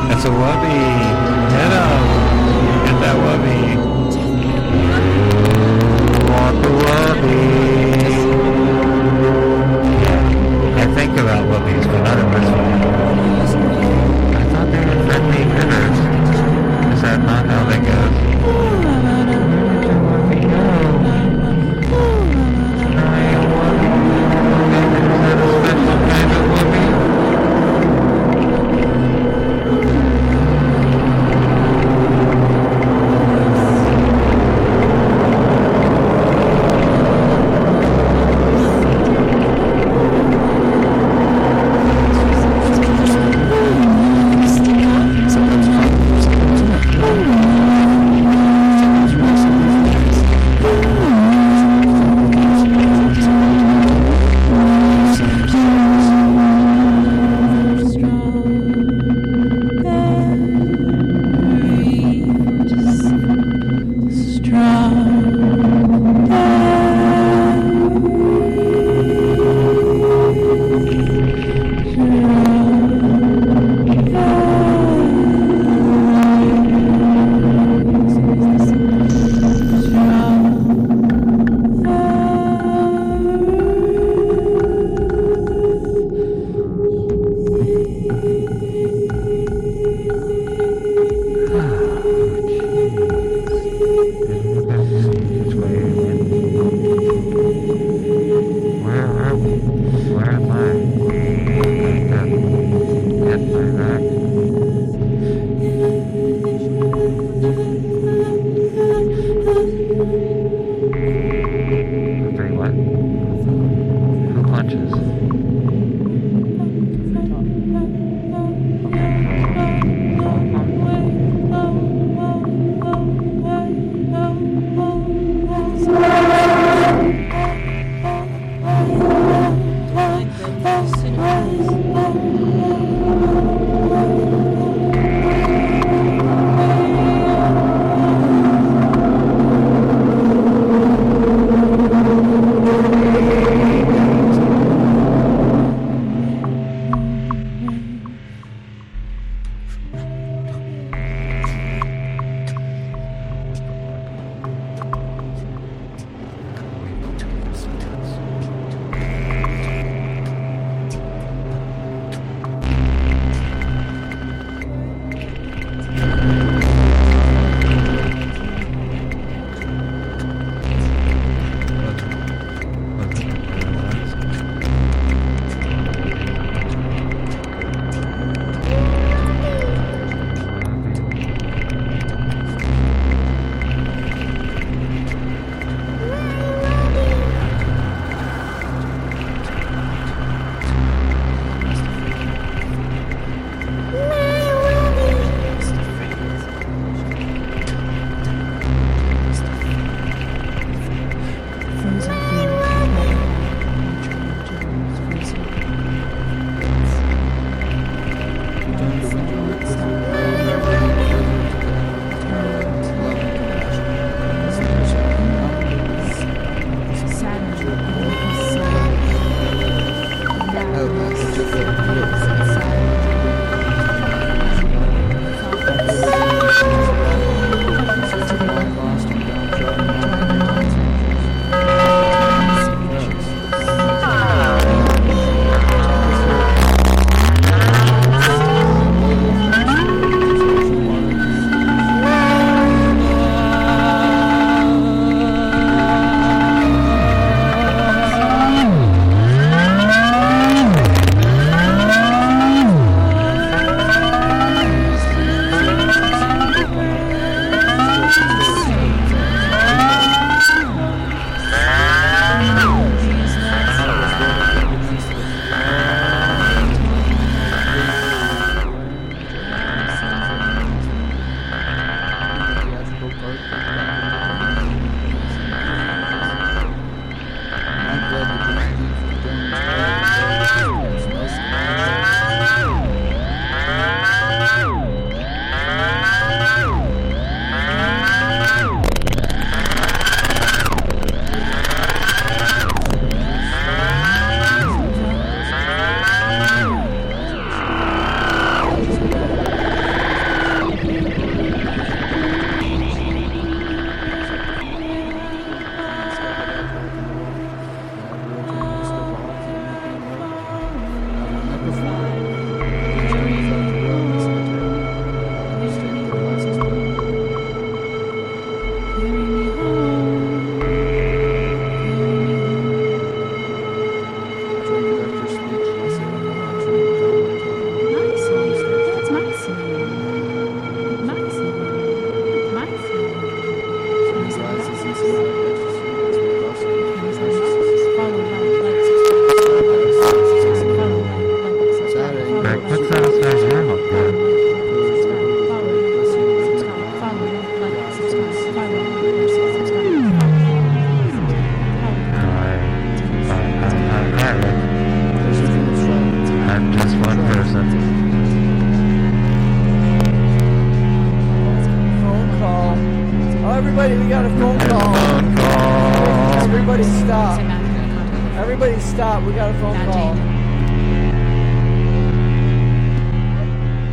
That's a Wubby. Get him. Get that Wubby. Want the Wubby. I think about Wubbies, but not in this way. I thought they were friendly critters. Is that not how they go? Where did your Wubby go? Hi, Wubby. Is that a special kind of Wubby? Phone call. Oh, everybody, we got a phone call. Everybody stop. Everybody stop. We got a phone call.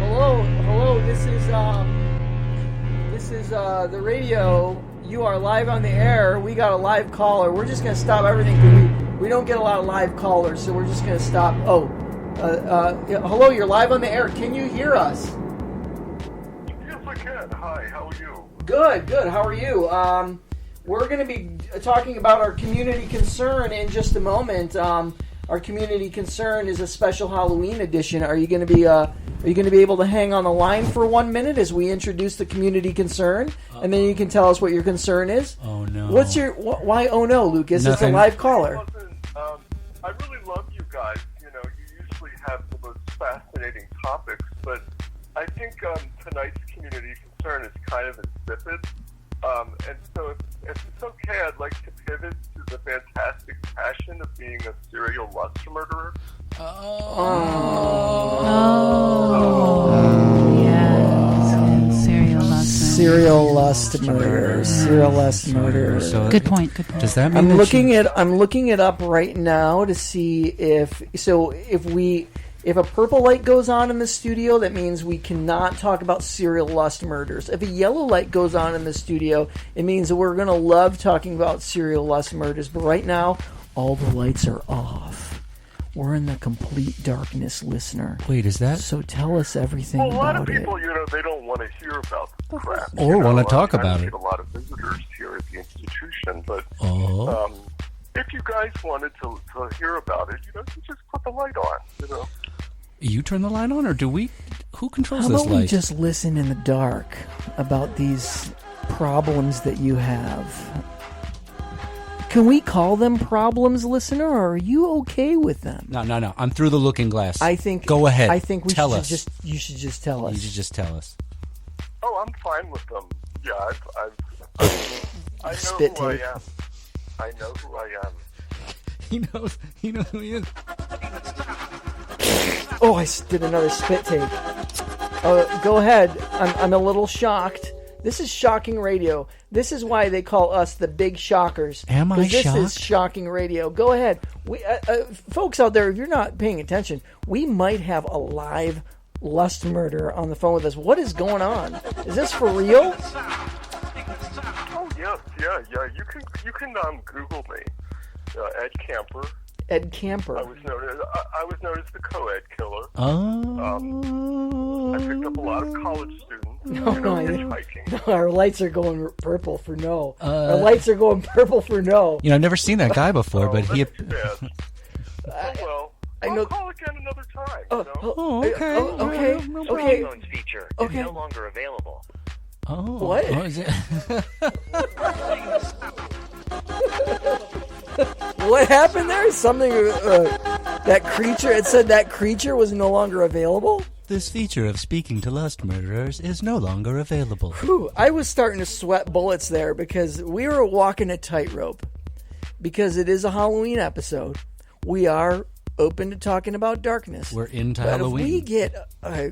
Hello. This is the radio. You are live on the air. We got a live caller. We're just going to stop everything because we don't get a lot of live callers, so we're just going to stop. Hello, you're live on the air. Can you hear us? Yes, I can. Hi, how are you? Good. How are you? We're going to be talking about our community concern in just a moment. Our community concern is a special Halloween edition. Are you going to be able to hang on the line for 1 minute as we introduce the community concern, and then you can tell us what your concern is? Oh no! Why? Oh no, Lucas! Nothing. It's a live caller. I really love you guys. You know, you usually have the most fascinating topics, but I think tonight's community concern is kind of insipid. And so, if it's okay, I'd like to pivot to the fantastic passion of being a serial lust murderer. Yes. Serial lust murder. So Good point. Does that mean I'm looking it up right now to see if a purple light goes on in the studio, that means we cannot talk about serial lust murders. If a yellow light goes on in the studio, it means that we're going to love talking about serial lust murders. But right now, all the lights are off. We're in the complete darkness, listener. Wait, is that? So tell us everything Well, a lot about of people, it. they don't want to hear about the crap. Or want to talk about I it. get a lot of visitors here at the institution, but Oh. if you guys wanted to hear about it, you just put the light on, You turn the light on, or do we? Who controls How this about light? we just listen in the dark about these problems that you have? Can we call them problems, listener, or are you okay with them? No. I'm through the looking glass. I think. Go ahead. I think we tell should us. You should just tell us. You should just tell us. Oh, I'm fine with them. Yeah, I know Spit who take. I am. I know who I am. He knows who he is. Oh, I did another spit take. Go ahead. I'm a little shocked. This is shocking radio. This is why they call us the Big Shockers. Am I This shocked? is shocking radio. Go ahead. We, folks out there, if you're not paying attention, we might have a live lust murder on the phone with us. What is going on? Is this for real? Oh yes, yeah. You can Google me, Ed Camper. Ed Camper. I was known as the co-ed killer. Oh. I picked up a lot of college students. Hitchhiking. No, our lights are going purple for no. Our lights are going purple for no. I've never seen that guy before, but he. That's too bad. I'll call again another time. Okay. Okay. Phone's feature Okay. is no longer available. Oh. What? Oh, is it? What happened there? Something. That creature. It said that creature was no longer available. This feature of speaking to lust murderers is no longer available. Whew, I was starting to sweat bullets there because we were walking a tightrope. Because it is a Halloween episode, we are open to talking about darkness. We're into but Halloween. If we get a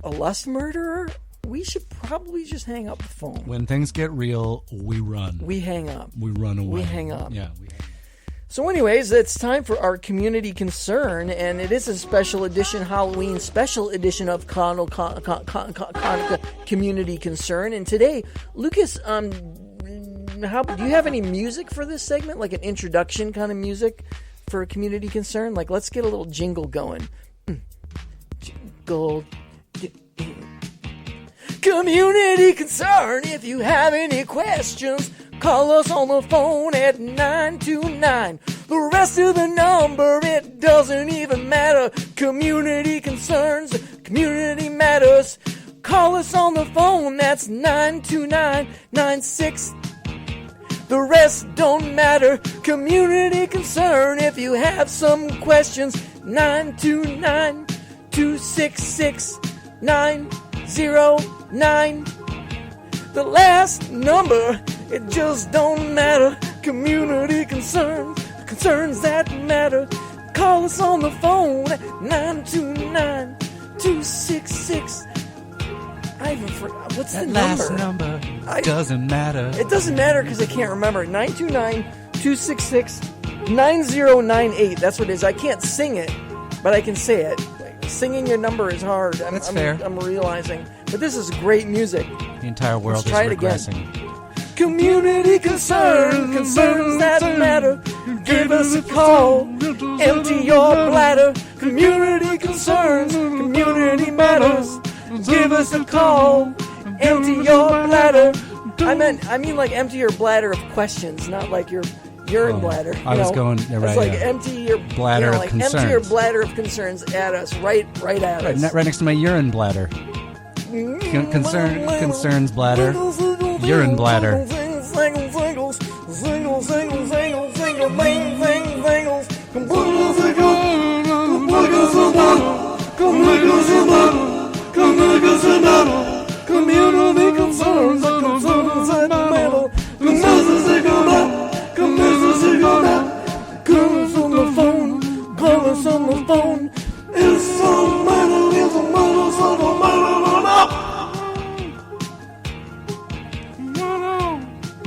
lust murderer, we should probably just hang up the phone. When things get real, we run. We hang up. We run away. We hang up. Yeah, we hang up. So anyways, it's time for our community concern, and it is a special edition, Halloween special edition of Community Concern. And today, Lucas, do you have any music for this segment, like an introduction kind of music for a community concern? Like, let's get a little jingle going. Jingle. Community concern. If you have any questions, call us on the phone at 929. The rest of the number, it doesn't even matter. Community concerns, community matters. Call us on the phone, that's 929-96. The rest don't matter. Community concern. If you have some questions, 929-266-909. The last number, it just don't matter. Community concern, concerns that matter. Call us on the phone at 929 266. I even forgot. What's That the last number? doesn't matter. It doesn't matter because I can't remember. 929-266-9098. That's what it is. I can't sing it, but I can say it. Singing your number is hard. That's fair. I'm realizing. But this is great music. The entire world Let's try is it again. regressing. Community concerns that matter. Give us a call. Empty your bladder. Community concerns, community matters. Give us a call. Empty your bladder. I mean like empty your bladder of questions, not like your urine bladder. I was going right. It's like empty your bladder of like concerns. empty your bladder of concerns at us, right at us. Right next to my urine bladder. Concerns bladder. Urine bladder. Singles. Community concerns that matter. Girls on the phone. It's a matter.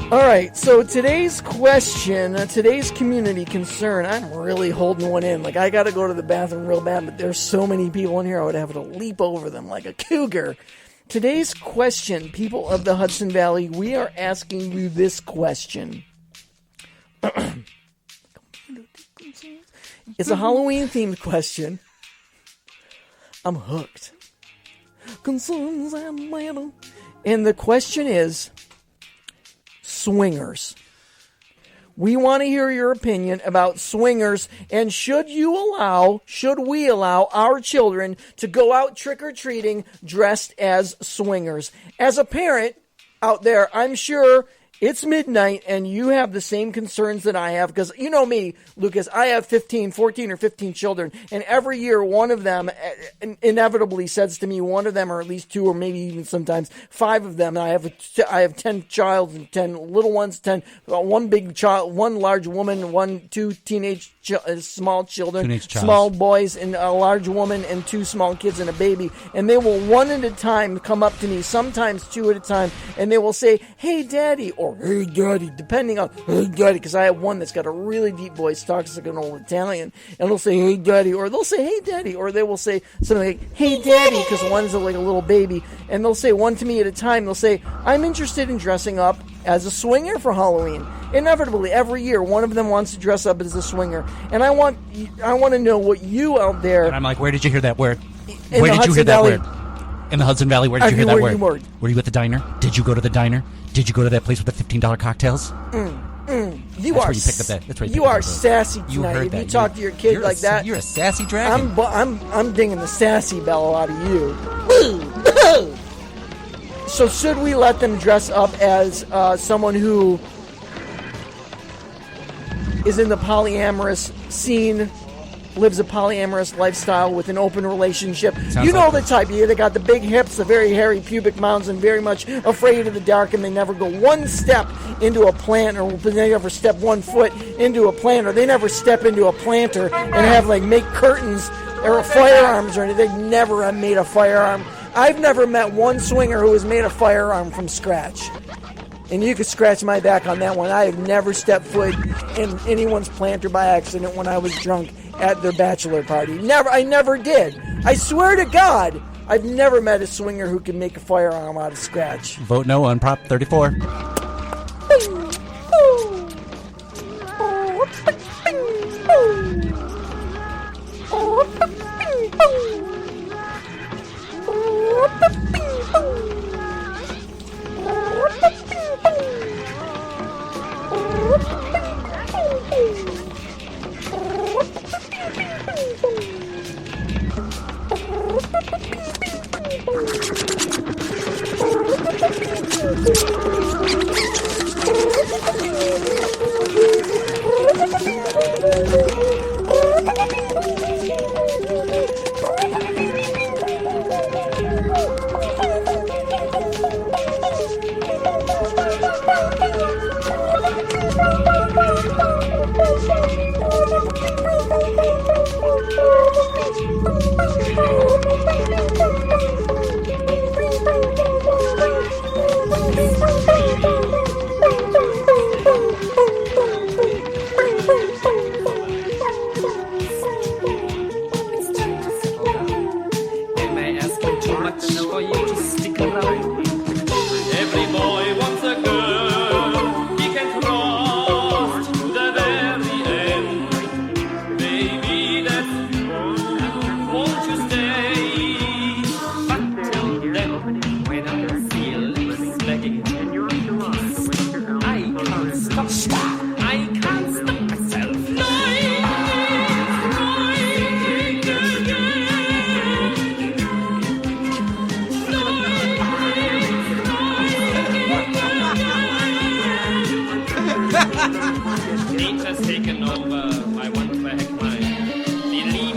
All right, so today's question, today's community concern, I'm really holding one in. Like, I got to go to the bathroom real bad, but there's so many people in here, I would have to leap over them like a cougar. Today's question, people of the Hudson Valley, we are asking you this question. It's a Halloween-themed question. I'm hooked. Concerns and matter. And the question is, swingers. We want to hear your opinion about swingers, and should we allow our children to go out trick-or-treating dressed as swingers? As a parent out there, I'm sure it's midnight and you have the same concerns that I have, because you know me, Lucas, I have 14 or 15 children, and every year one of them inevitably says to me, one of them, or at least two, or maybe even sometimes 5 of them, and I have 10 child and 10 little ones, 1 big child, 1 large woman, 2 teenage small children, small boys, and a large woman, and 2 small kids and a baby, and they will one at a time come up to me, sometimes 2 at a time, and they will say, "Hey Daddy," or "Hey Daddy," depending on "Hey Daddy," because I have one that's got a really deep voice, talks like an old Italian, and they'll say "Hey Daddy," or they'll say "Hey Daddy," or they will say something like "Hey Daddy," because one's like a little baby, and they'll say one to me at a time. They'll say, "I'm interested in dressing up as a swinger for Halloween." Inevitably, every year, one of them wants to dress up as a swinger, and I want to know what you out there. And I'm like, where did you hear that word? Where did you hear that word? In the Hudson Valley, where did you hear that word? Were you at the diner? Did you go to the diner? Did you go to that place with the $15 cocktails? You are sassy tonight. If you talk to your kid like that, you're a sassy dragon. I'm dinging the sassy bellow out of you. So should we let them dress up as someone who is in the polyamorous scene, lives a polyamorous lifestyle with an open relationship? You know the type. They got the big hips, the very hairy pubic mounds, and very much afraid of the dark, and they never go one step into a plant, or they never step 1 foot into a plant, or they never step into a planter and have make curtains or firearms or anything. They never have made a firearm. I've never met one swinger who has made a firearm from scratch. And you could scratch my back on that one. I have never stepped foot in anyone's planter by accident when I was drunk at their bachelor party. Never. I never did. I swear to God, I've never met a swinger who can make a firearm out of scratch. Vote no on Prop 34.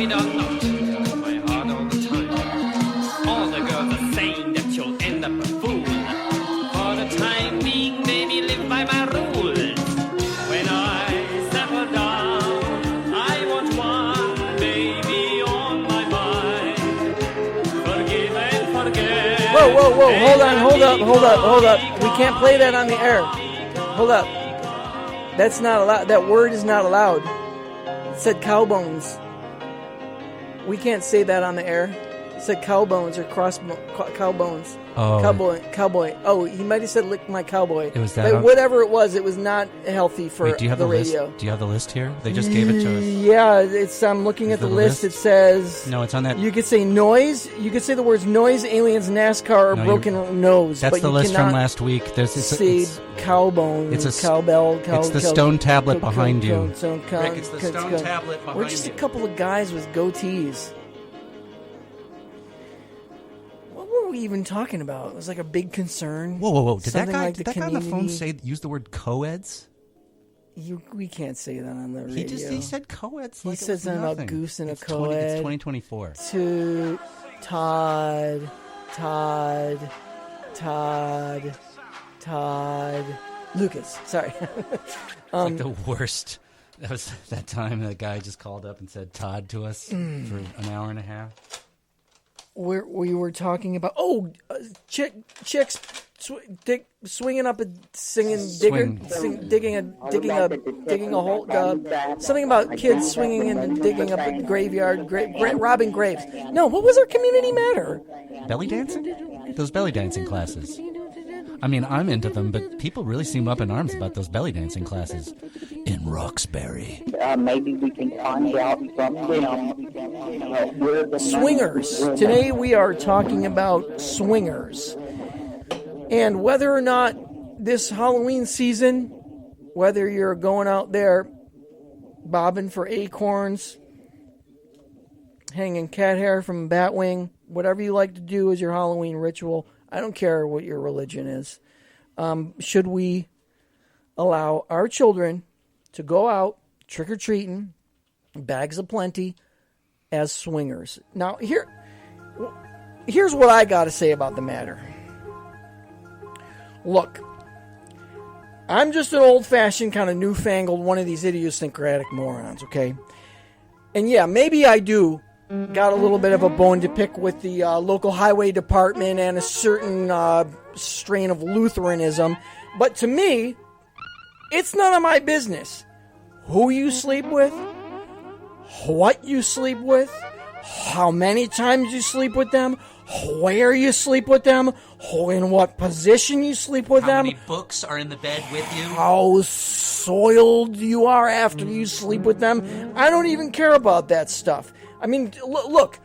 believe it or not, in my heart all the time. All the girls are saying that you'll end up a fool. For the time being, baby, live by my rules. When I settle down, I want one baby on my mind. Forgive and forget. Whoa, whoa, whoa, hold on, hold up. We can't play that on the air. Hold up. That's not allowed. That word is not allowed. It said cow bones. We can't say that on the air. It said cow bones or cow bones. Oh. Cowboy. Oh, he might have said lick my cowboy. It was that. But whatever it was not healthy for Wait, do you have the list? radio. Do you have the list here? They just gave it to us. Yeah, I'm looking at the list. It says... No, it's on that... You could say noise. You could say the words noise, aliens, NASCAR, or broken nose. That's but the you list from cannot last week. say cowbone, cowbell, It's the stone tablet behind you. Rick, it's the stone tablet behind you. We're just a couple of guys with goatees. What were we even talking about? It was like a big concern. Whoa. Did that guy, like did that guy on the phone use the word co-eds? We can't say that on the radio. He said co-eds. He said something about goose and a co-ed. It's 2024. To Todd. Lucas. Sorry. It's like the worst. That was that time that guy just called up and said Todd to us for an hour and a half. We were talking about chicks swinging up and singing digging a hole. Something about kids swinging and digging up a graveyard, robbing graves. No, what was our community matter? Belly dancing? Those belly dancing classes. I mean, I'm into them, but people really seem up in arms about those belly dancing classes in Roxbury. Maybe we can find out from them where the swingers. Today we are talking about swingers. And whether or not this Halloween season, whether you're going out there bobbing for acorns, hanging cat hair from a bat wing, whatever you like to do as your Halloween ritual, I don't care what your religion is. Should we allow our children to go out trick-or-treating, bags of plenty, as swingers? Now, here's what I got to say about the matter. Look, I'm just an old-fashioned, kind of newfangled one of these idiosyncratic morons, okay? And yeah, maybe I do got a little bit of a bone to pick with the local highway department and a certain strain of Lutheranism. But to me, it's none of my business who you sleep with, what you sleep with, how many times you sleep with them, where you sleep with them, in what position you sleep with them. How many books are in the bed with you? How soiled you are after you sleep with them. I don't even care about that stuff. I mean, look,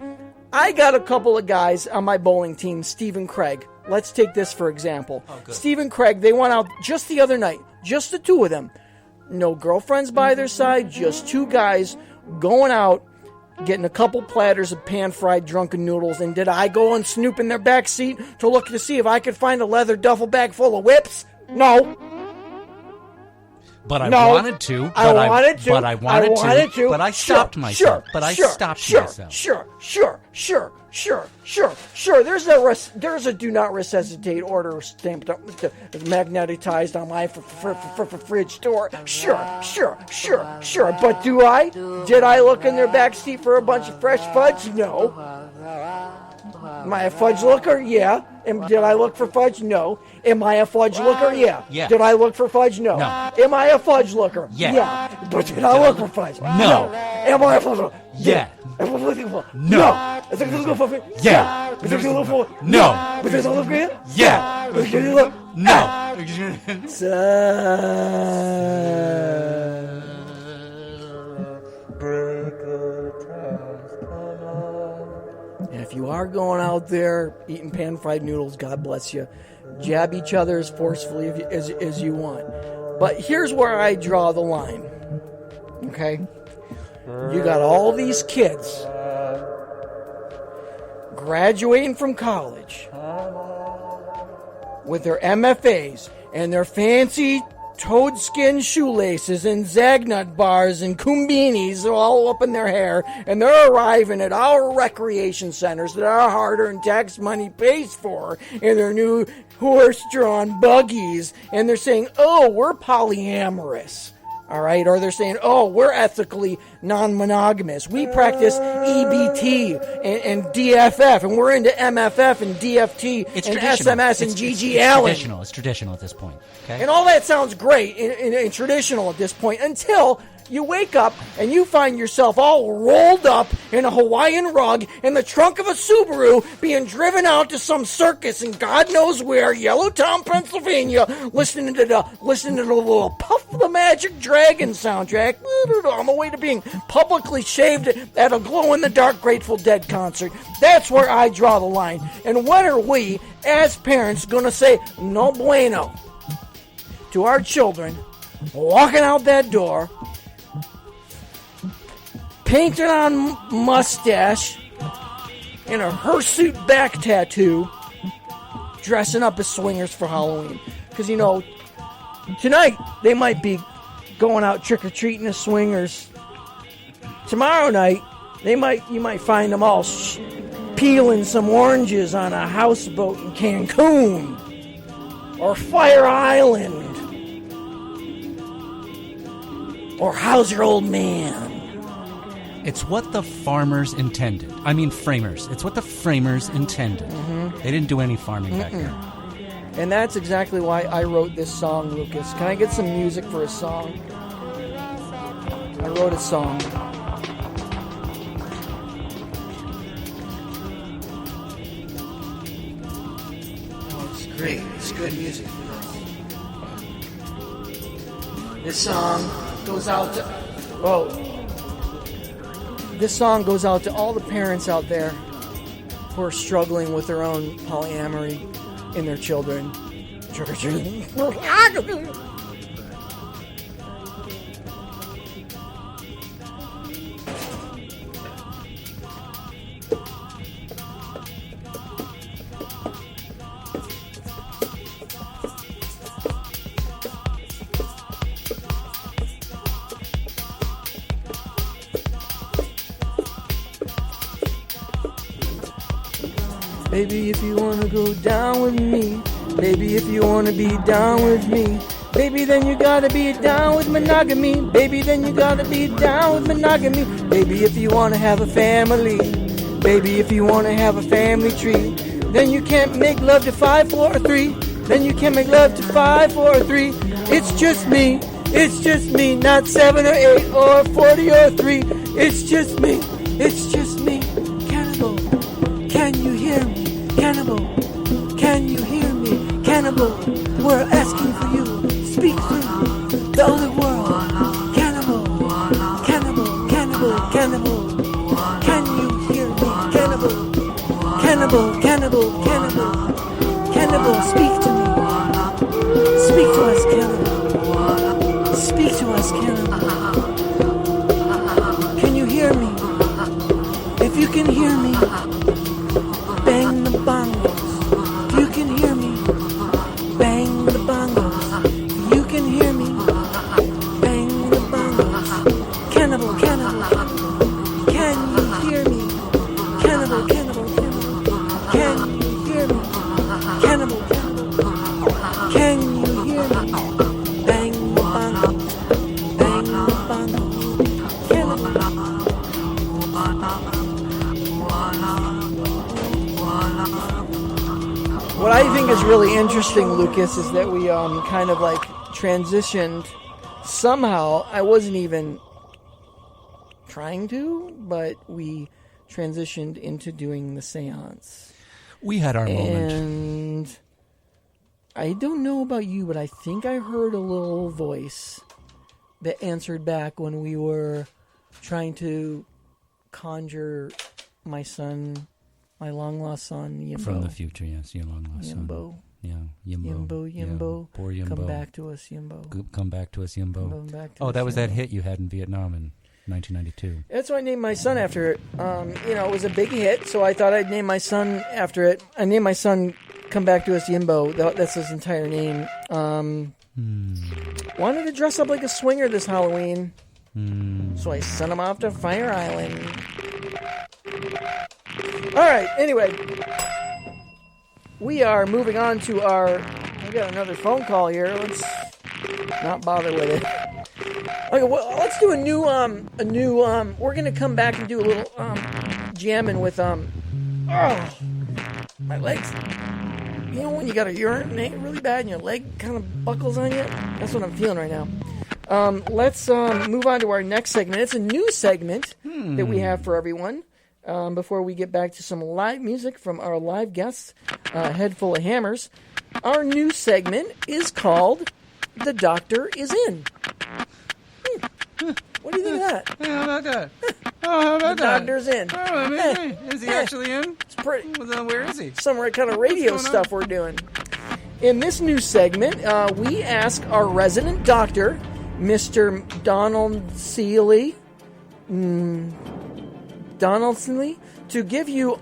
I got a couple of guys on my bowling team, Steve and Craig. Let's take this for example. Steve and Craig, they went out just the other night, just the two of them. No girlfriends by their side, just two guys going out, getting a couple platters of pan-fried drunken noodles. And did I go and snoop in their back seat to look to see if I could find a leather duffel bag full of whips? No. But I wanted to. But I wanted to. But I stopped myself. Sure. There's a do not resuscitate order stamped up, magnetized on my fridge door. Sure. But did I look in their back seat for a bunch of fresh fudge? No. Am I a fudge looker? Yeah. Did I look for fudge? No. Am I a fudge looker? Yeah. Did I look for fudge? No. Am I a fudge looker? Yeah. But did I look for fudge? No. Am I a fudge looker? Yeah. No. Yeah. And if you are going out there eating pan-fried noodles, God bless you. Jab each other as forcefully as you want. But here's where I draw the line. Okay? You got all these kids graduating from college with their MFAs and their fancy toadskin shoelaces and Zagnut bars and kumbinis all up in their hair, and they're arriving at our recreation centers that our hard-earned tax money pays for in their new horse-drawn buggies, and they're saying, oh, we're polyamorous. All right, or they're saying, oh, we're ethically non-monogamous. We practice EBT and DFF, and we're into MFF and DFT and SMS and GG Allen. It's traditional at this point. Okay? And all that sounds great and traditional at this point until you wake up and you find yourself all rolled up in a Hawaiian rug in the trunk of a Subaru being driven out to some circus in God knows where, Yellowtown, Pennsylvania, listening to the little Puff the Magic Dragon soundtrack on the way to being publicly shaved at a glow-in-the-dark Grateful Dead concert. That's where I draw the line. And when are we, as parents, going to say no bueno to our children walking out that door, painted on mustache, and a hirsute back tattoo, dressing up as swingers for Halloween? Because, you know, tonight they might be going out trick-or-treating as swingers. Tomorrow night, you might find them all peeling some oranges on a houseboat in Cancun or Fire Island or How's Your Old Man? It's what the farmers intended. I mean, framers. It's what the framers intended. Mm-hmm. They didn't do any farming back there. And that's exactly why I wrote this song, Lucas. Can I get some music for a song? I wrote a song. Oh, it's great. It's good music. This song goes out to... This song goes out to all the parents out there who are struggling with their own polyamory in their children. Baby, if you wanna go down with me, baby, if you wanna be down with me, baby, then you gotta be down with monogamy, baby, then you gotta be down with monogamy, baby, if you wanna have a family, baby, if you wanna have a family tree, then you can't make love to 5, 4, or 3, then you can't make love to 5, 4, or 3, it's just me, not 7 or 8 or 40 or 3, it's just me, Cannibal, can you hear me? Cannibal, can you hear me? Cannibal, we're asking for you. Speak through the other world. Cannibal, cannibal, cannibal, cannibal. Can you hear me? Cannibal, cannibal, cannibal, cannibal. Cannibal, speak to me. Speak to us, cannibal. Speak to us, cannibal. Can you hear me? If you can hear me, bang the bongos. If you can hear me, bang the bongos. If you can hear me, bang the bongos. Cannibal, cannibal, can you hear me? Cannibal, cannibal, cannibal, can you hear me? Cannibal, cannibal, can you hear me? Bang the bongos, bang the bongos. Cannibal. What I think is really interesting, Lucas, is that we kind of like transitioned somehow. I wasn't even trying to, but we transitioned into doing the seance. We had our moment. And I don't know about you, but I think I heard a little voice that answered back when we were trying to conjure my son, my long-lost son, Yimbo. From the future, yes, your long-lost son. Yimbo. Yeah, Yimbo. Yimbo. Yeah, poor Yimbo. Come back to us, Yimbo. Come back to us, Yimbo. Come back to oh, us, that was Yimbo. that hit you had in Vietnam in 1992. That's why I named my son after it. It was a big hit, so I thought I'd name my son after it. I named my son Come Back to Us, Yimbo. That's his entire name. Wanted to dress up like a swinger this Halloween. So I sent him off to Fire Island. Alright, anyway. We are moving on to we got another phone call here. Let's not bother with it. Okay, well, let's do a new, we're gonna come back and do a little, jamming with, my legs. You know when you gotta urinate really bad and your leg kind of buckles on you? That's what I'm feeling right now. Let's move on to our next segment. It's a new segment that we have for everyone. Before we get back to some live music from our live guests, Head Full of Hammers. Our new segment is called The Doctor Is In. What do you think of that? How about that? How about the Doctor's in. Is he actually in? It's pretty. Well, then where is he? Some kind of radio stuff we're doing. In this new segment, we ask our resident doctor, Mr. Donaldson, to give you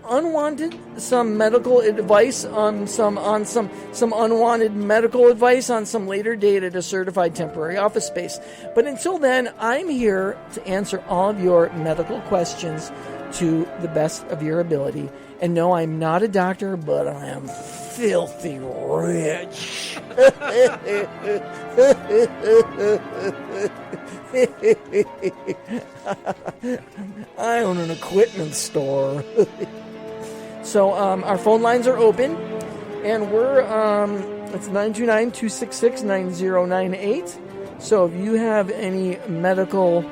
some medical advice on some unwanted medical advice on some later date at a certified temporary office space. But until then, I'm here to answer all of your medical questions to the best of your ability. And no, I'm not a doctor, but I am filthy rich. I own an equipment store. So our phone lines are open, and we're it's 929-266-9098. So if you have any medical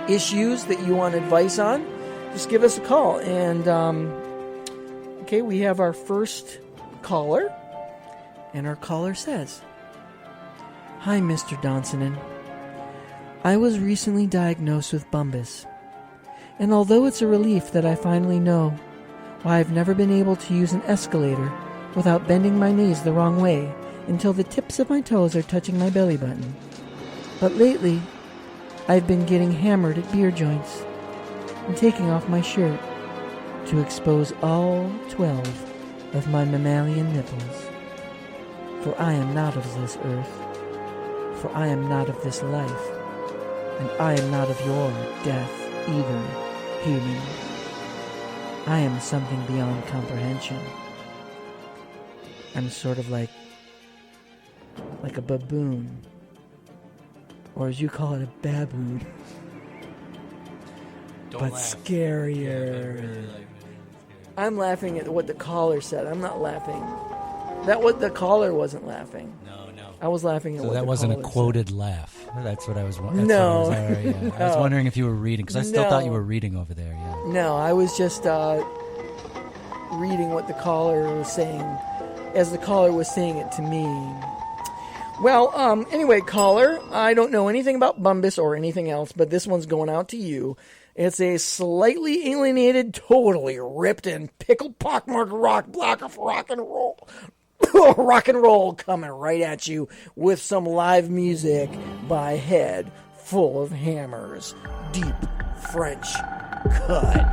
issues that you want advice on, just give us a call. And okay, we have our first caller, and our caller says, "Hi, Mr. Donsonen. I was recently diagnosed with bumbus, and although it's a relief that I finally know why I've never been able to use an escalator without bending my knees the wrong way until the tips of my toes are touching my belly button, but lately I've been getting hammered at beer joints and taking off my shirt to expose all 12 of my mammalian nipples. For I am not of this earth, for I am not of this life, and I am not of your death either, human. I am something beyond comprehension. I'm sort of like a baboon, or as you call it, a baboon, but scarier." I'm laughing at what the caller said. I'm not laughing. The caller wasn't laughing. No. I was laughing at what the caller wasn't a quoted said. laugh. That's what I was wondering. No. I was wondering if you were reading, because I still thought you were reading over there. Yeah. No, I was just reading what the caller was saying, as the caller was saying it to me. Well, anyway, caller, I don't know anything about bumbus or anything else, but this one's going out to you. It's a slightly alienated, totally ripped and pickle pockmarked rock block of rock and roll. Rock and roll coming right at you with some live music by Head Full of Hammers. Deep French cut.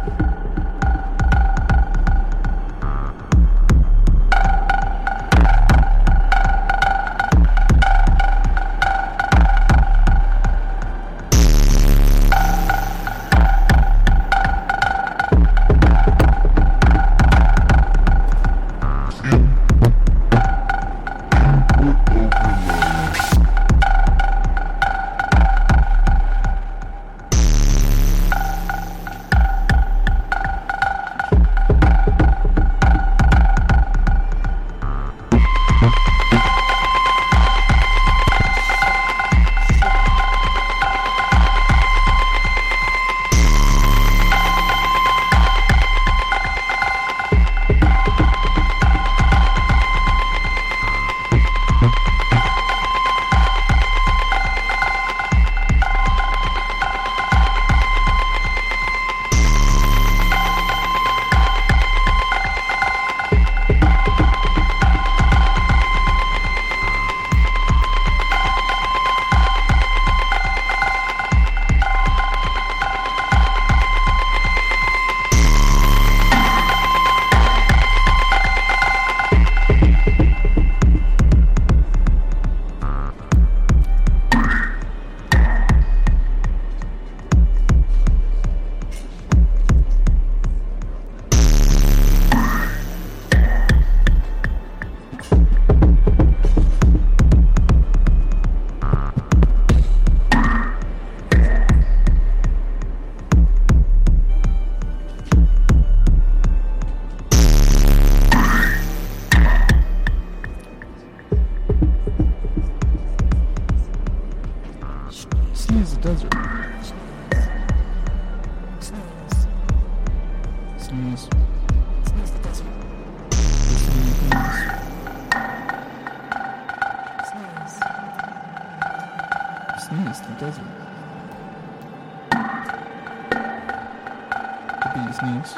sneeze. Sneeze the desert. Sneeze the desert. The bee sneeze.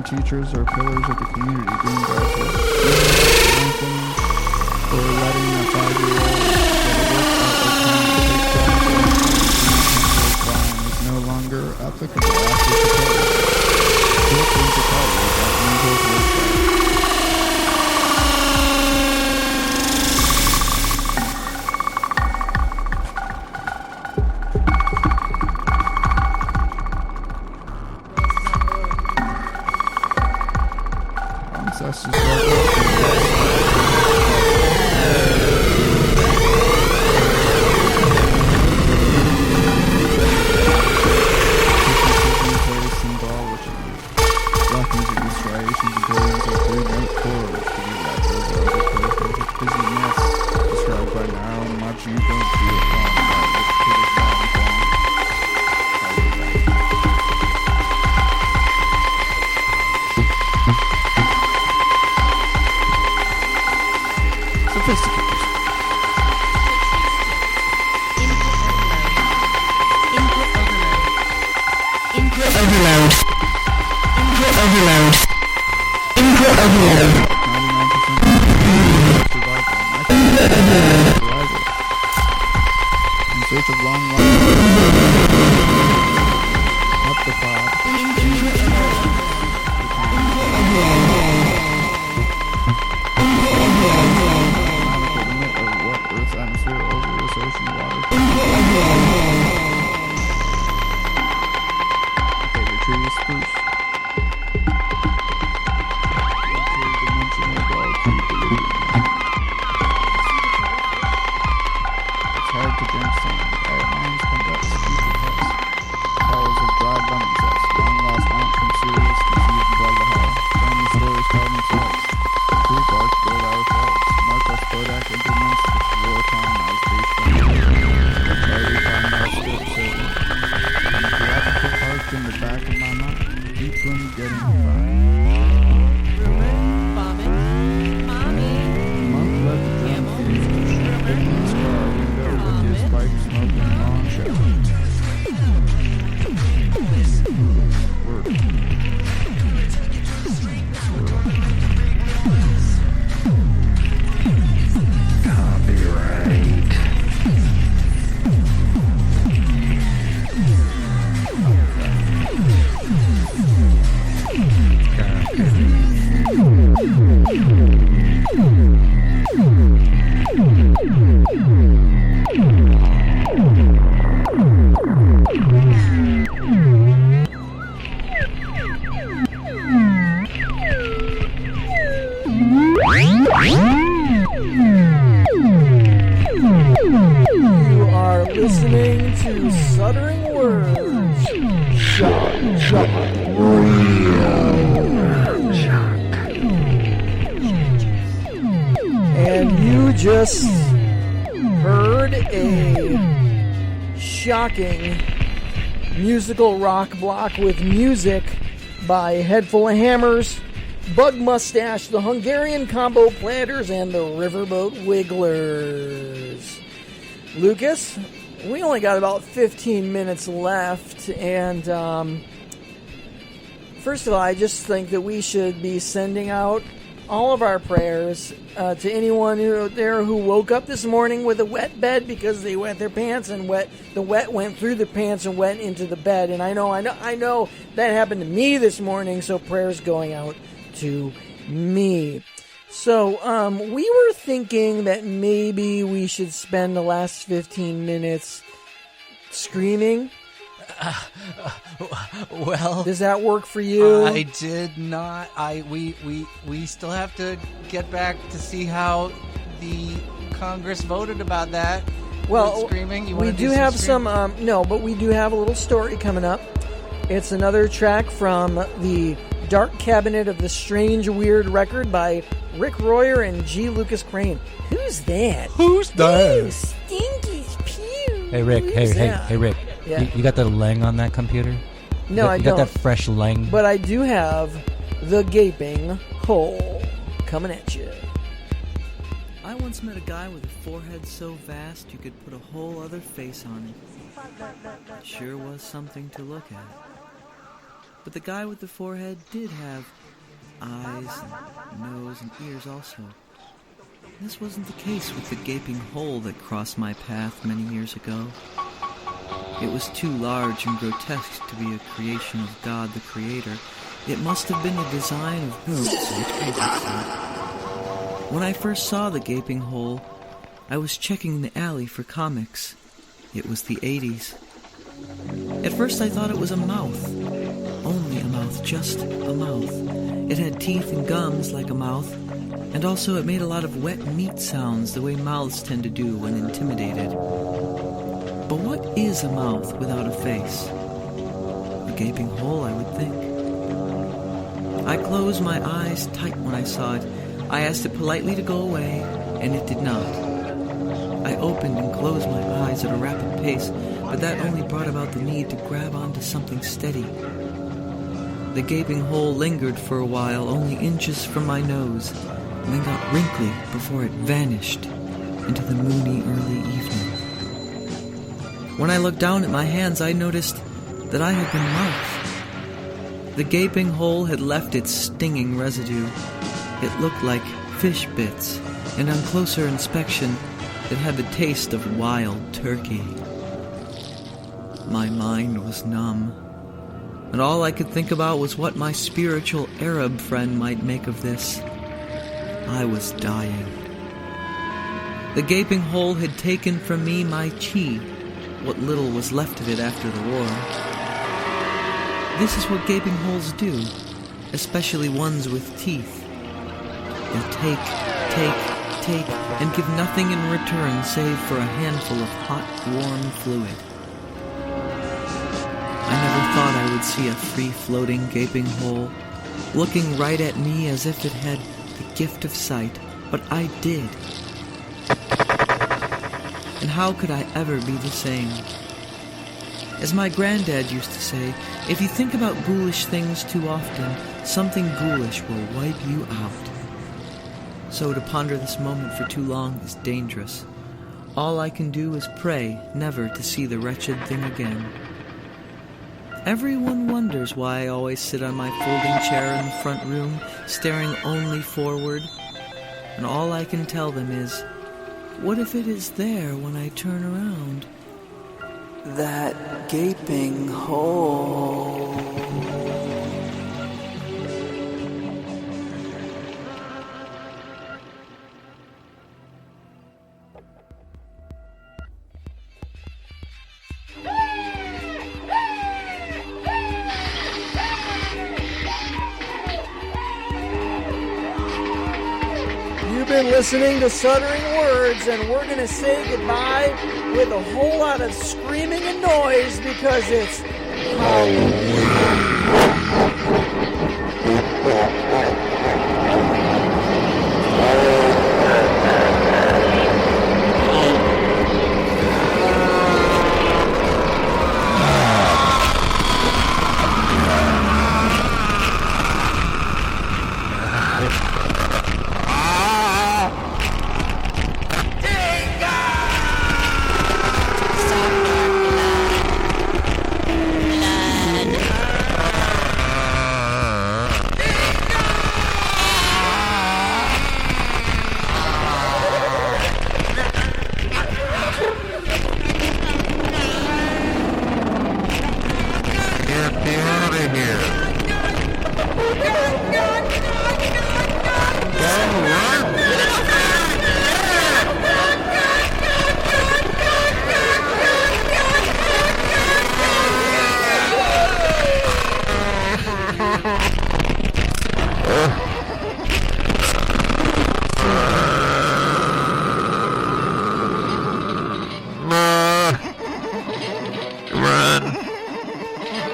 Teachers are pillars of the community, doing God's work. For letting a 5-year-old is no longer applicable after tutorial. Feel free to call you about Angel's workshop. It's hard to drink sand. Our minds to Suddering Words. And you just heard a shocking musical rock block with music by Headful of Hammers, Bug Mustache, the Hungarian Combo Planters, and the Riverboat Wigglers. Lucas, we only got about 15 minutes left, and first of all, I just think that we should be sending out all of our prayers to anyone who woke up this morning with a wet bed because they wet their pants and the wet went through the pants and went into the bed. And I know that happened to me this morning, so prayers going out to me. So we were thinking that maybe we should spend the last 15 minutes screaming. Well, does that work for you? I did not. We still have to get back to see how the Congress voted about that. Well, screaming. We do have some. But we do have a little story coming up. It's another track from the Dark Cabinet of the Strange Weird Record by Rick Royer and G. Lucas Crane. Who's that? Who's that? Ew, stinky pew. Hey Rick. Hey Rick. Yeah. You got the Lang on that computer? No, I don't. You got that fresh Lang? But I do have the Gaping Hole coming at you. I once met a guy with a forehead so vast you could put a whole other face on it. Sure was something to look at. But the guy with the forehead did have eyes and nose and ears also. This wasn't the case with the gaping hole that crossed my path many years ago. It was too large and grotesque to be a creation of God the Creator. It must have been a design of When I first saw the gaping hole, I was checking the alley for comics. It was the 80s. At first I thought it was a mouth. Only a mouth, just a mouth. It had teeth and gums like a mouth, and also it made a lot of wet meat sounds the way mouths tend to do when intimidated. But what is a mouth without a face? A gaping hole, I would think. I closed my eyes tight when I saw it. I asked it politely to go away, and it did not. I opened and closed my eyes at a rapid pace, but that only brought about the need to grab onto something steady. The gaping hole lingered for a while, only inches from my nose, and then got wrinkly before it vanished into the moony early evening. When I looked down at my hands, I noticed that I had been mouthed. The gaping hole had left its stinging residue. It looked like fish bits, and on closer inspection, it had the taste of wild turkey. My mind was numb, and all I could think about was what my spiritual Arab friend might make of this. I was dying. The gaping hole had taken from me my chi, what little was left of it after the war. This is what gaping holes do, especially ones with teeth. They take, and give nothing in return save for a handful of hot, warm fluid. I never thought I would see a free-floating gaping hole, looking right at me as if it had the gift of sight, but I did. And how could I ever be the same? As my granddad used to say, if you think about ghoulish things too often, something ghoulish will wipe you out. So to ponder this moment for too long is dangerous. All I can do is pray never to see the wretched thing again. Everyone wonders why I always sit on my folding chair in the front room, staring only forward. And all I can tell them is, what if it is there when I turn around? That gaping hole. You've been listening to Suddering Words. Words, and we're going to say goodbye with a whole lot of screaming and noise because it's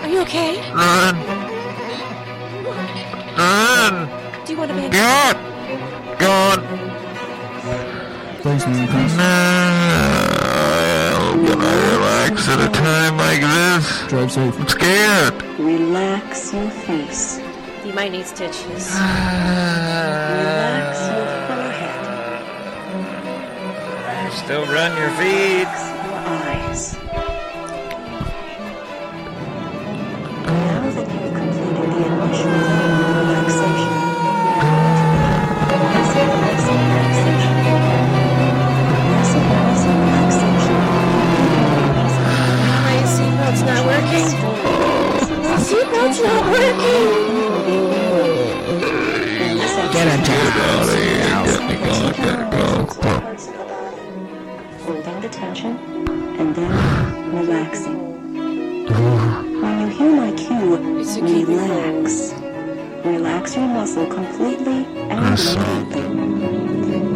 Are you okay? Run! Do you want a band? Gone! Thanks, man. Thanks. Can I relax at a time like this? Drive safe. I'm scared. Relax your face. You might need stitches. Relax your forehead. Still run your feet. Relax your eyes. Now that you've completed the initial level of relaxation, progressive muscle relaxation. My seatbelt's not working. Seatbelt's not working. Get a job. Holding the tension and then relaxing. When you hear my cue, relax. Relax your muscle completely and immediately.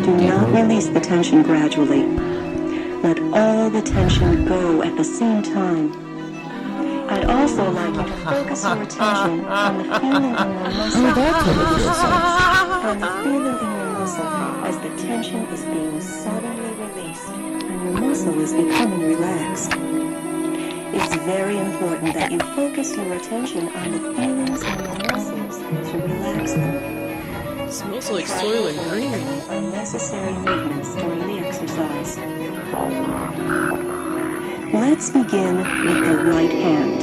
Do not release the tension gradually. Let all the tension go at the same time. I'd also like you to focus your attention on the feeling in your muscle. On the feeling in your muscle as the tension is being suddenly released and your muscle is becoming relaxed. It's very important that you focus your attention on the feelings in your muscles to relax them. It smells like soil and green. Unnecessary movements during the exercise. Let's begin with the right hand.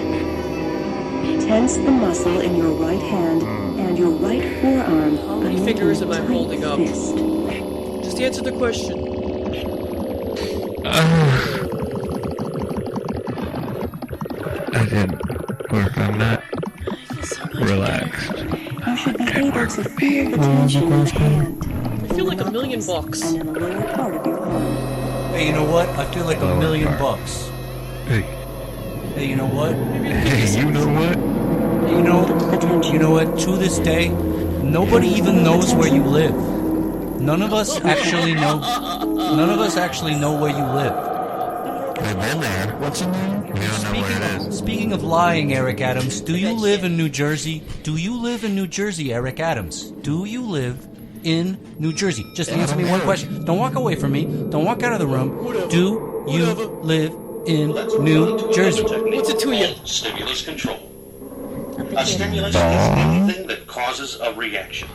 Tense the muscle in your right hand and your right forearm. How many fingers am I holding up? Fist. Just answer the question. I didn't work on that. Relaxed. You should be able to feel the tension in the hand I feel like $1 million. and in the lower part of your arm. Hey, you know what? I feel like $1 million bucks. Hey, Hey, you know what? hey, you know what? Hey, you know what? To this day, nobody even knows where you live. None of us actually know. None of us actually know where you live. I've been there. What's your name? We don't know where it is. Speaking of lying, Eric Adams, do you live in New Jersey? Do you live in New Jersey, Eric Adams? Do you live in New Jersey? Just answer me one question. Don't walk away from me. Don't walk out of the room. Do you live in New Jersey? What's it to you? Stimulus control. A stimulus is anything that causes a reaction.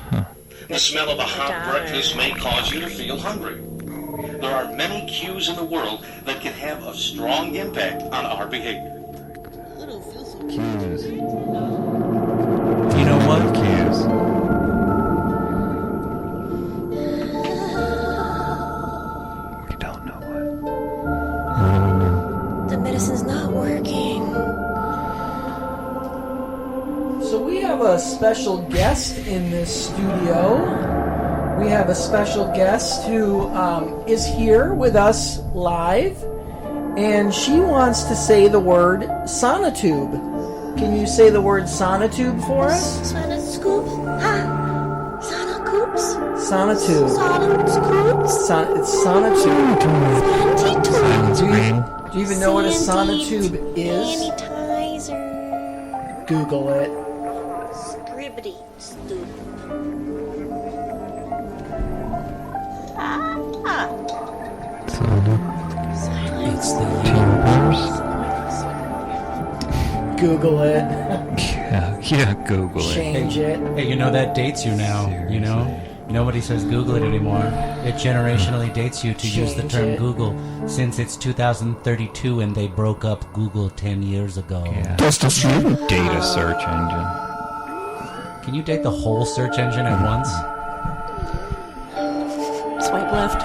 The smell of a hot breakfast may cause you to feel hungry. There are many cues in the world that can have a strong impact on our behavior. Cues. You know what? Cues. We don't know what. The medicine's not working. So we have a special guest in this studio. We have a special guest who is here with us live, and she wants to say the word sonotube. Can you say the word sonotube for us? Sonotube? Ha! Sonocoops? Sonotube. It's sonotube. Silent screen. Do you even know what a sonotube is? Sanitizer. Google it. Scribbity stoop. It's the Google it. Yeah, Google it. Change it. Hey, you know that dates you now. You know, nobody says Google it anymore. It generationally dates you to use the Change term it. Google since it's 2032 and they broke up Google 10 years ago. Yeah. That's the truth. Data search engine. Can you date the whole search engine at once? Swipe left.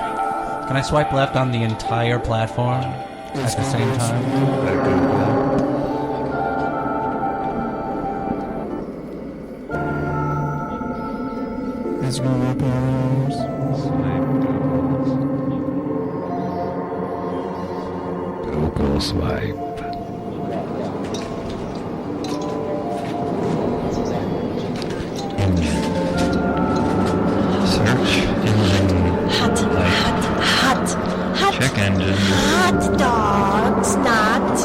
Can I swipe left on the entire platform at the same time? It's Google Powers. Google swipe. Engine. Search engine. Hot, Check engine. hot dogs, not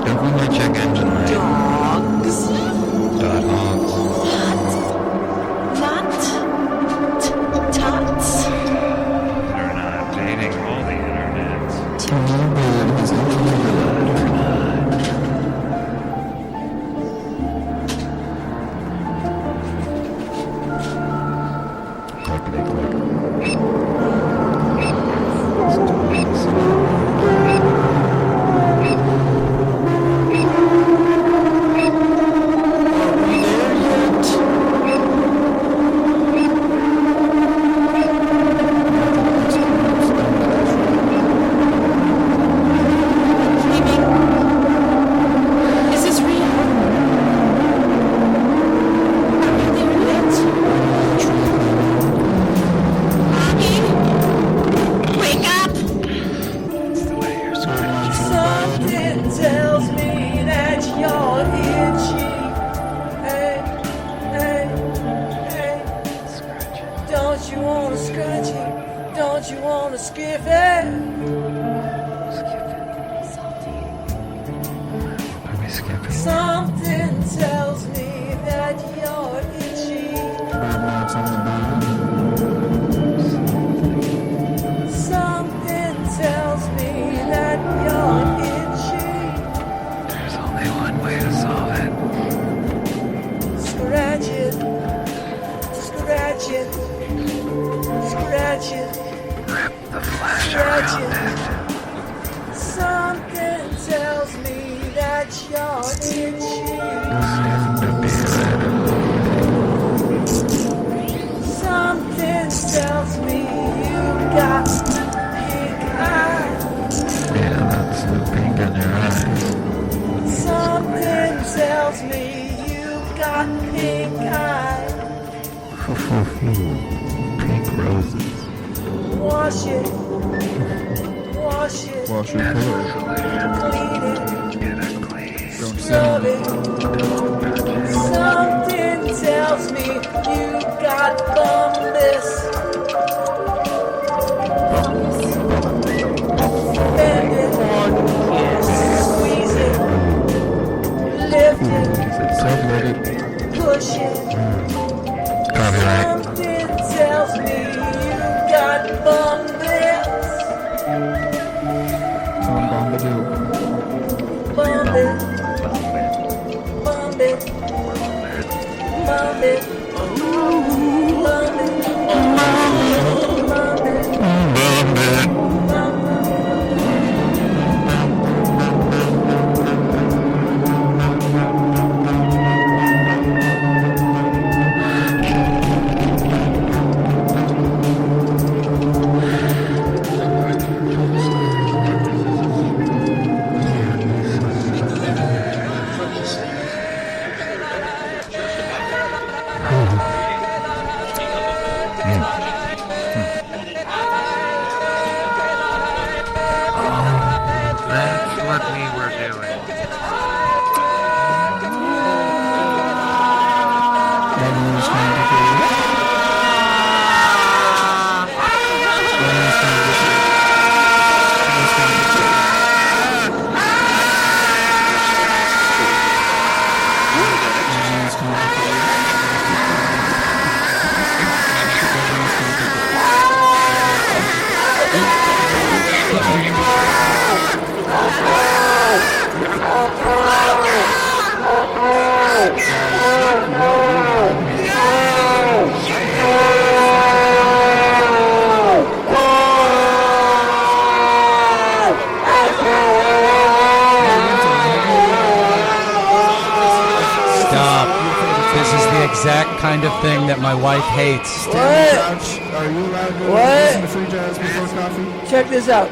Google my check engine light. dogs. Dot hogs. Not tots. They're not dating all the internets. Is this real? Mommy, wake up! Something tells me that you're itchy. Hey, hey, hey. Don't you wanna scratch it? Don't you wanna skip it? Something tells me that you're itchy. Something tells me that you're itchy. There's only one way to solve it. Scratch it. Scratch it. Scratch it. Rip the flash Scratch around it. it. Something tells me that you're itchy. Something tells me you got pink eyes. Yeah, that's the pink in your eyes. Something tells me you got pink eyes. Pink roses. Wash it. Wash it. Wash your clothes. Clean it. Don't Scrub say it. Something tells me you got bumbus. Bend it. Squeeze it. Lift it. Push it. Copyright. Something tells me you got bumbus. Tom Bombadil. Bump it. Bump it. Bump it. Bump it. Bump it. That's what we were doing. Everyone's trying to do exact kind of thing that my wife hates. Stanley Crouch, are you allowed to listen to free jazz before coffee? Check this out.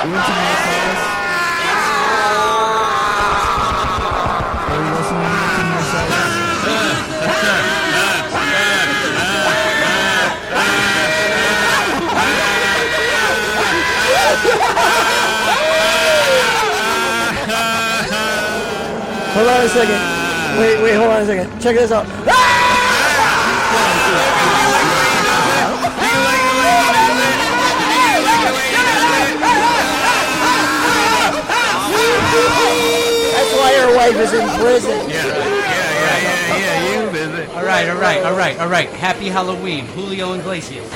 You went to my class? Are you listening to my side? Hold on a second. Wait, hold on a second. Check this out. That's why her wife is in prison. Yeah, you visit. All right. Happy Halloween, Julio Iglesias.